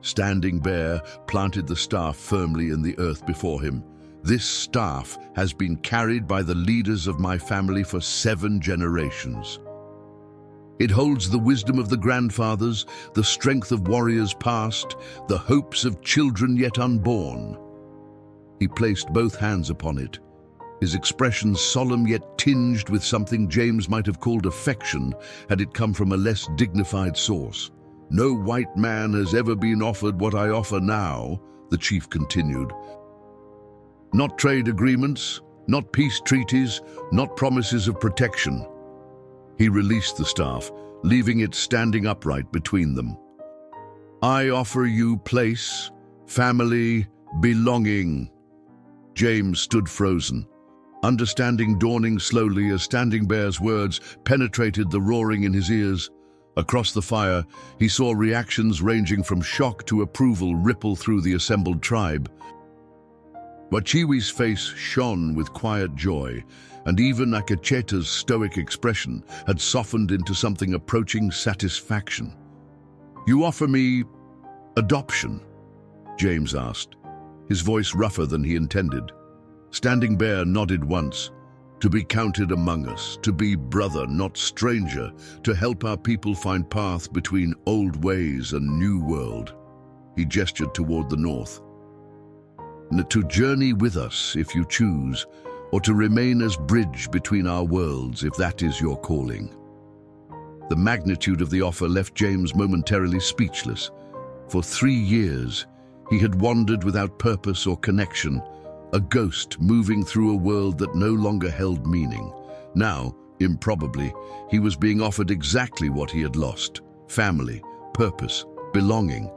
Standing Bear planted the staff firmly in the earth before him. This staff has been carried by the leaders of my family for 7 generations. It holds the wisdom of the grandfathers, the strength of warriors past, the hopes of children yet unborn. He placed both hands upon it, his expression solemn yet tinged with something James might have called affection had it come from a less dignified source. No white man has ever been offered what I offer now, the chief continued. Not trade agreements, not peace treaties, not promises of protection. He released the staff, leaving it standing upright between them. I offer you place, family, belonging. James stood frozen, understanding dawning slowly as Standing Bear's words penetrated the roaring in his ears. Across the fire, he saw reactions ranging from shock to approval ripple through the assembled tribe. Wachiwi's face shone with quiet joy, and even Akacheta's stoic expression had softened into something approaching satisfaction. "You offer me adoption?" James asked, his voice rougher than he intended. Standing Bear nodded once. "To be counted among us, to be brother, not stranger, to help our people find path between old ways and new world." He gestured toward the north. "To journey with us, if you choose, or to remain as bridge between our worlds, if that is your calling." The magnitude of the offer left James momentarily speechless. For 3 years, he had wandered without purpose or connection, a ghost moving through a world that no longer held meaning. Now, improbably, he was being offered exactly what he had lost: family, purpose, belonging.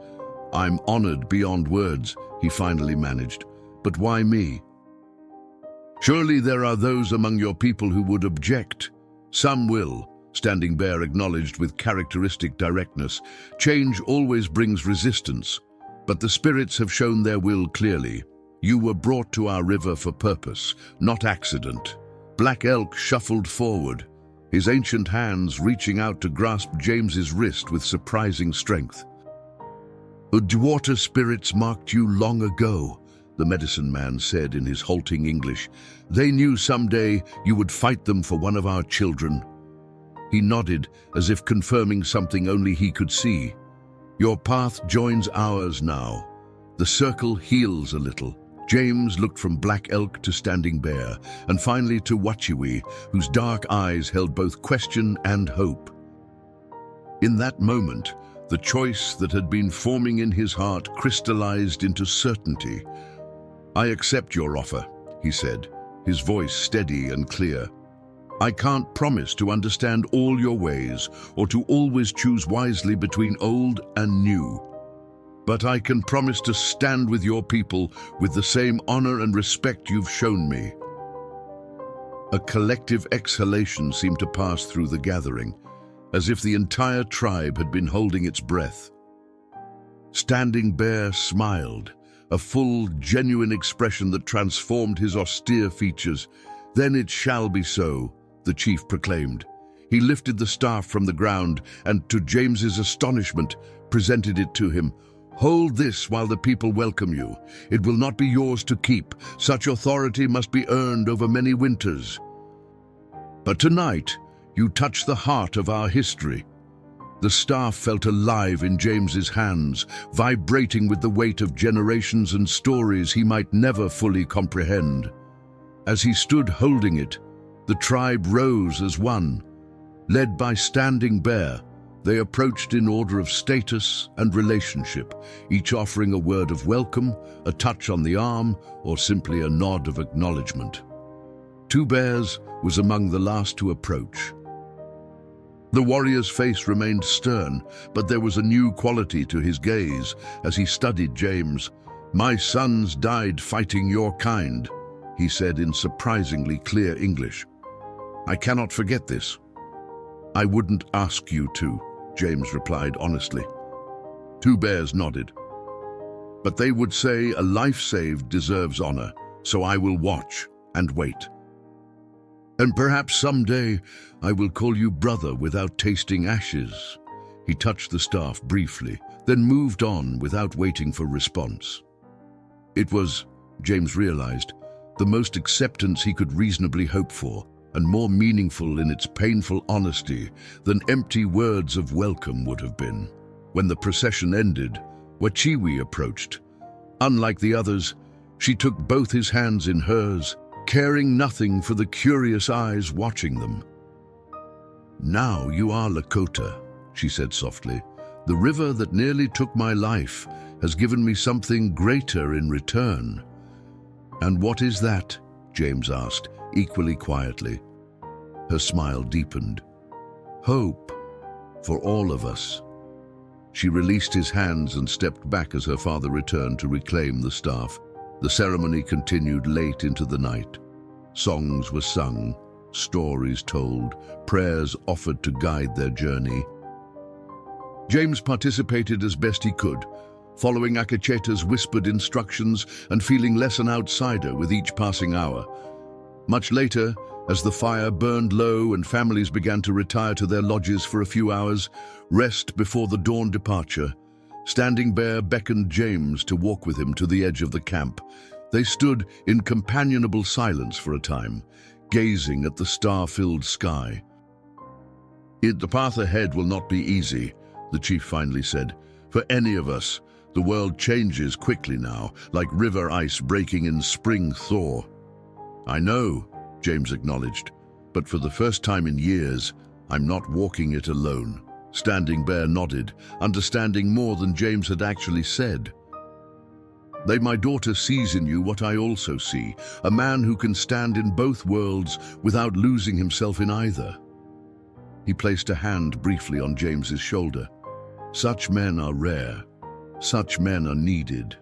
"I'm honored beyond words," he finally managed. "But why me?" "Surely there are those among your people who would object." "Some will," Standing Bear acknowledged with characteristic directness. "Change always brings resistance, but the spirits have shown their will clearly. You were brought to our river for purpose, not accident." Black Elk shuffled forward, his ancient hands reaching out to grasp James's wrist with surprising strength. "The water spirits marked you long ago," the medicine man said in his halting English. "They knew someday you would fight them for one of our children." He nodded, as if confirming something only he could see. "Your path joins ours now. The circle heals a little." James looked from Black Elk to Standing Bear, and finally to Wachiwi, whose dark eyes held both question and hope. In that moment, the choice that had been forming in his heart crystallized into certainty. "I accept your offer," he said, his voice steady and clear. "I can't promise to understand all your ways or to always choose wisely between old and new. But I can promise to stand with your people with the same honor and respect you've shown me." A collective exhalation seemed to pass through the gathering, as if the entire tribe had been holding its breath. Standing Bear smiled, a full, genuine expression that transformed his austere features. "Then it shall be so," the chief proclaimed. He lifted the staff from the ground and, to James's astonishment, presented it to him. "Hold this while the people welcome you. It will not be yours to keep. Such authority must be earned over many winters. But tonight, you touch the heart of our history." The staff felt alive in James's hands, vibrating with the weight of generations and stories he might never fully comprehend. As he stood holding it, the tribe rose as one. Led by Standing Bear, they approached in order of status and relationship, each offering a word of welcome, a touch on the arm, or simply a nod of acknowledgement. Two Bears was among the last to approach. The warrior's face remained stern, but there was a new quality to his gaze as he studied James. "My sons died fighting your kind," he said in surprisingly clear English. "I cannot forget this." "I wouldn't ask you to," James replied honestly. Two Bears nodded. "But they would say a life saved deserves honor, so I will watch and wait. And perhaps someday I will call you brother without tasting ashes." He touched the staff briefly, then moved on without waiting for response. It was, James realized, the most acceptance he could reasonably hope for, and more meaningful in its painful honesty than empty words of welcome would have been. When the procession ended, Wachiwi approached. Unlike the others, she took both his hands in hers, caring nothing for the curious eyes watching them. "Now you are Lakota," she said softly. "The river that nearly took my life has given me something greater in return." "And what is that?" James asked, equally quietly. Her smile deepened. "Hope, for all of us." She released his hands and stepped back as her father returned to reclaim the staff. The ceremony continued late into the night. Songs were sung, stories told, prayers offered to guide their journey. James participated as best he could, following Akacheta's whispered instructions and feeling less an outsider with each passing hour. Much later, as the fire burned low and families began to retire to their lodges for a few hours, rest before the dawn departure, Standing Bear beckoned James to walk with him to the edge of the camp. They stood in companionable silence for a time, gazing at the star-filled sky. "The path ahead will not be easy," the chief finally said. "For any of us, the world changes quickly now, like river ice breaking in spring thaw." "I know," James acknowledged, "but for the first time in years, I'm not walking it alone." Standing Bear nodded, understanding more than James had actually said. "My daughter sees in you what I also see, a man who can stand in both worlds without losing himself in either." He placed a hand briefly on James's shoulder. "Such men are rare. Such men are needed."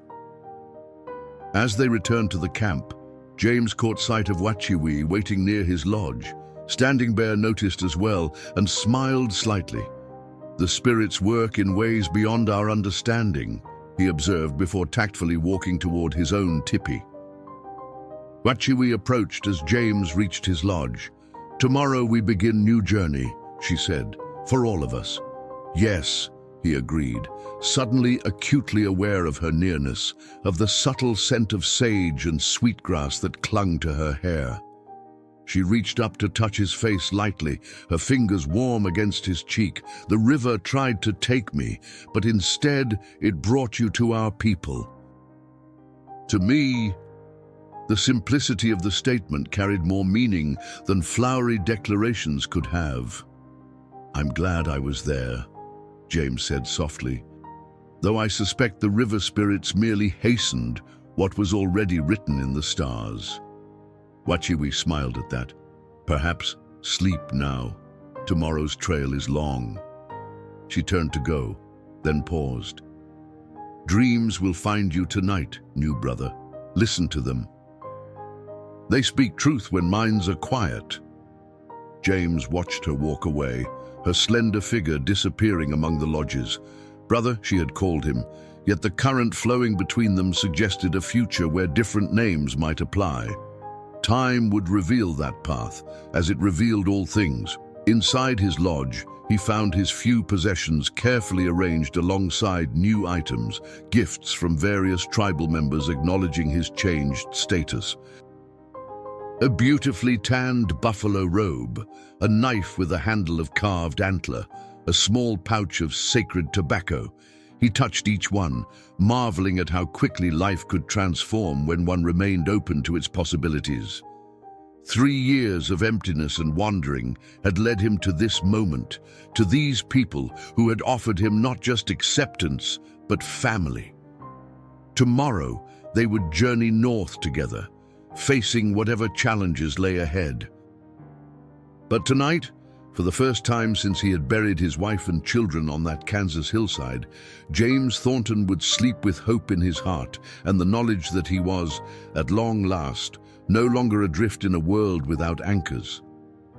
As they returned to the camp, James caught sight of Wachiwi waiting near his lodge. Standing Bear noticed as well and smiled slightly. "The spirits work in ways beyond our understanding," he observed before tactfully walking toward his own tipi. Wachiwi approached as James reached his lodge. "Tomorrow we begin new journey," she said, "for all of us." "Yes," he agreed, suddenly acutely aware of her nearness, of the subtle scent of sage and sweetgrass that clung to her hair. She reached up to touch his face lightly, her fingers warm against his cheek. "The river tried to take me, but instead it brought you to our people." To me, the simplicity of the statement carried more meaning than flowery declarations could have. "I'm glad I was there," James said softly, "though I suspect the river spirits merely hastened what was already written in the stars." Wachiwi smiled at that. "Perhaps sleep now. Tomorrow's trail is long." She turned to go, then paused. "Dreams will find you tonight, new brother. Listen to them. They speak truth when minds are quiet." James watched her walk away, her slender figure disappearing among the lodges. Brother, she had called him, yet the current flowing between them suggested a future where different names might apply. Time would reveal that path, as it revealed all things. Inside his lodge, he found his few possessions carefully arranged alongside new items, gifts from various tribal members acknowledging his changed status. A beautifully tanned buffalo robe, a knife with a handle of carved antler, a small pouch of sacred tobacco. He touched each one, marveling at how quickly life could transform when one remained open to its possibilities. 3 years of emptiness and wandering had led him to this moment, to these people who had offered him not just acceptance, but family. Tomorrow, they would journey north together, facing whatever challenges lay ahead. But tonight, for the first time since he had buried his wife and children on that Kansas hillside, James Thornton would sleep with hope in his heart and the knowledge that he was, at long last, no longer adrift in a world without anchors.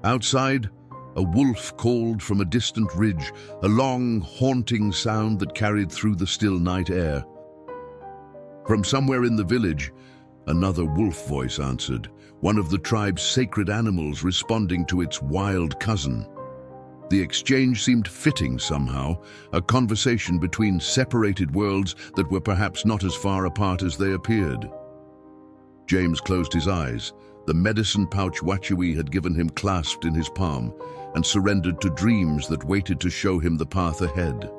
Outside, a wolf called from a distant ridge, a long, haunting sound that carried through the still night air. From somewhere in the village, another wolf voice answered, one of the tribe's sacred animals responding to its wild cousin. The exchange seemed fitting somehow, a conversation between separated worlds that were perhaps not as far apart as they appeared. James closed his eyes, the medicine pouch Wachiwi had given him clasped in his palm, and surrendered to dreams that waited to show him the path ahead.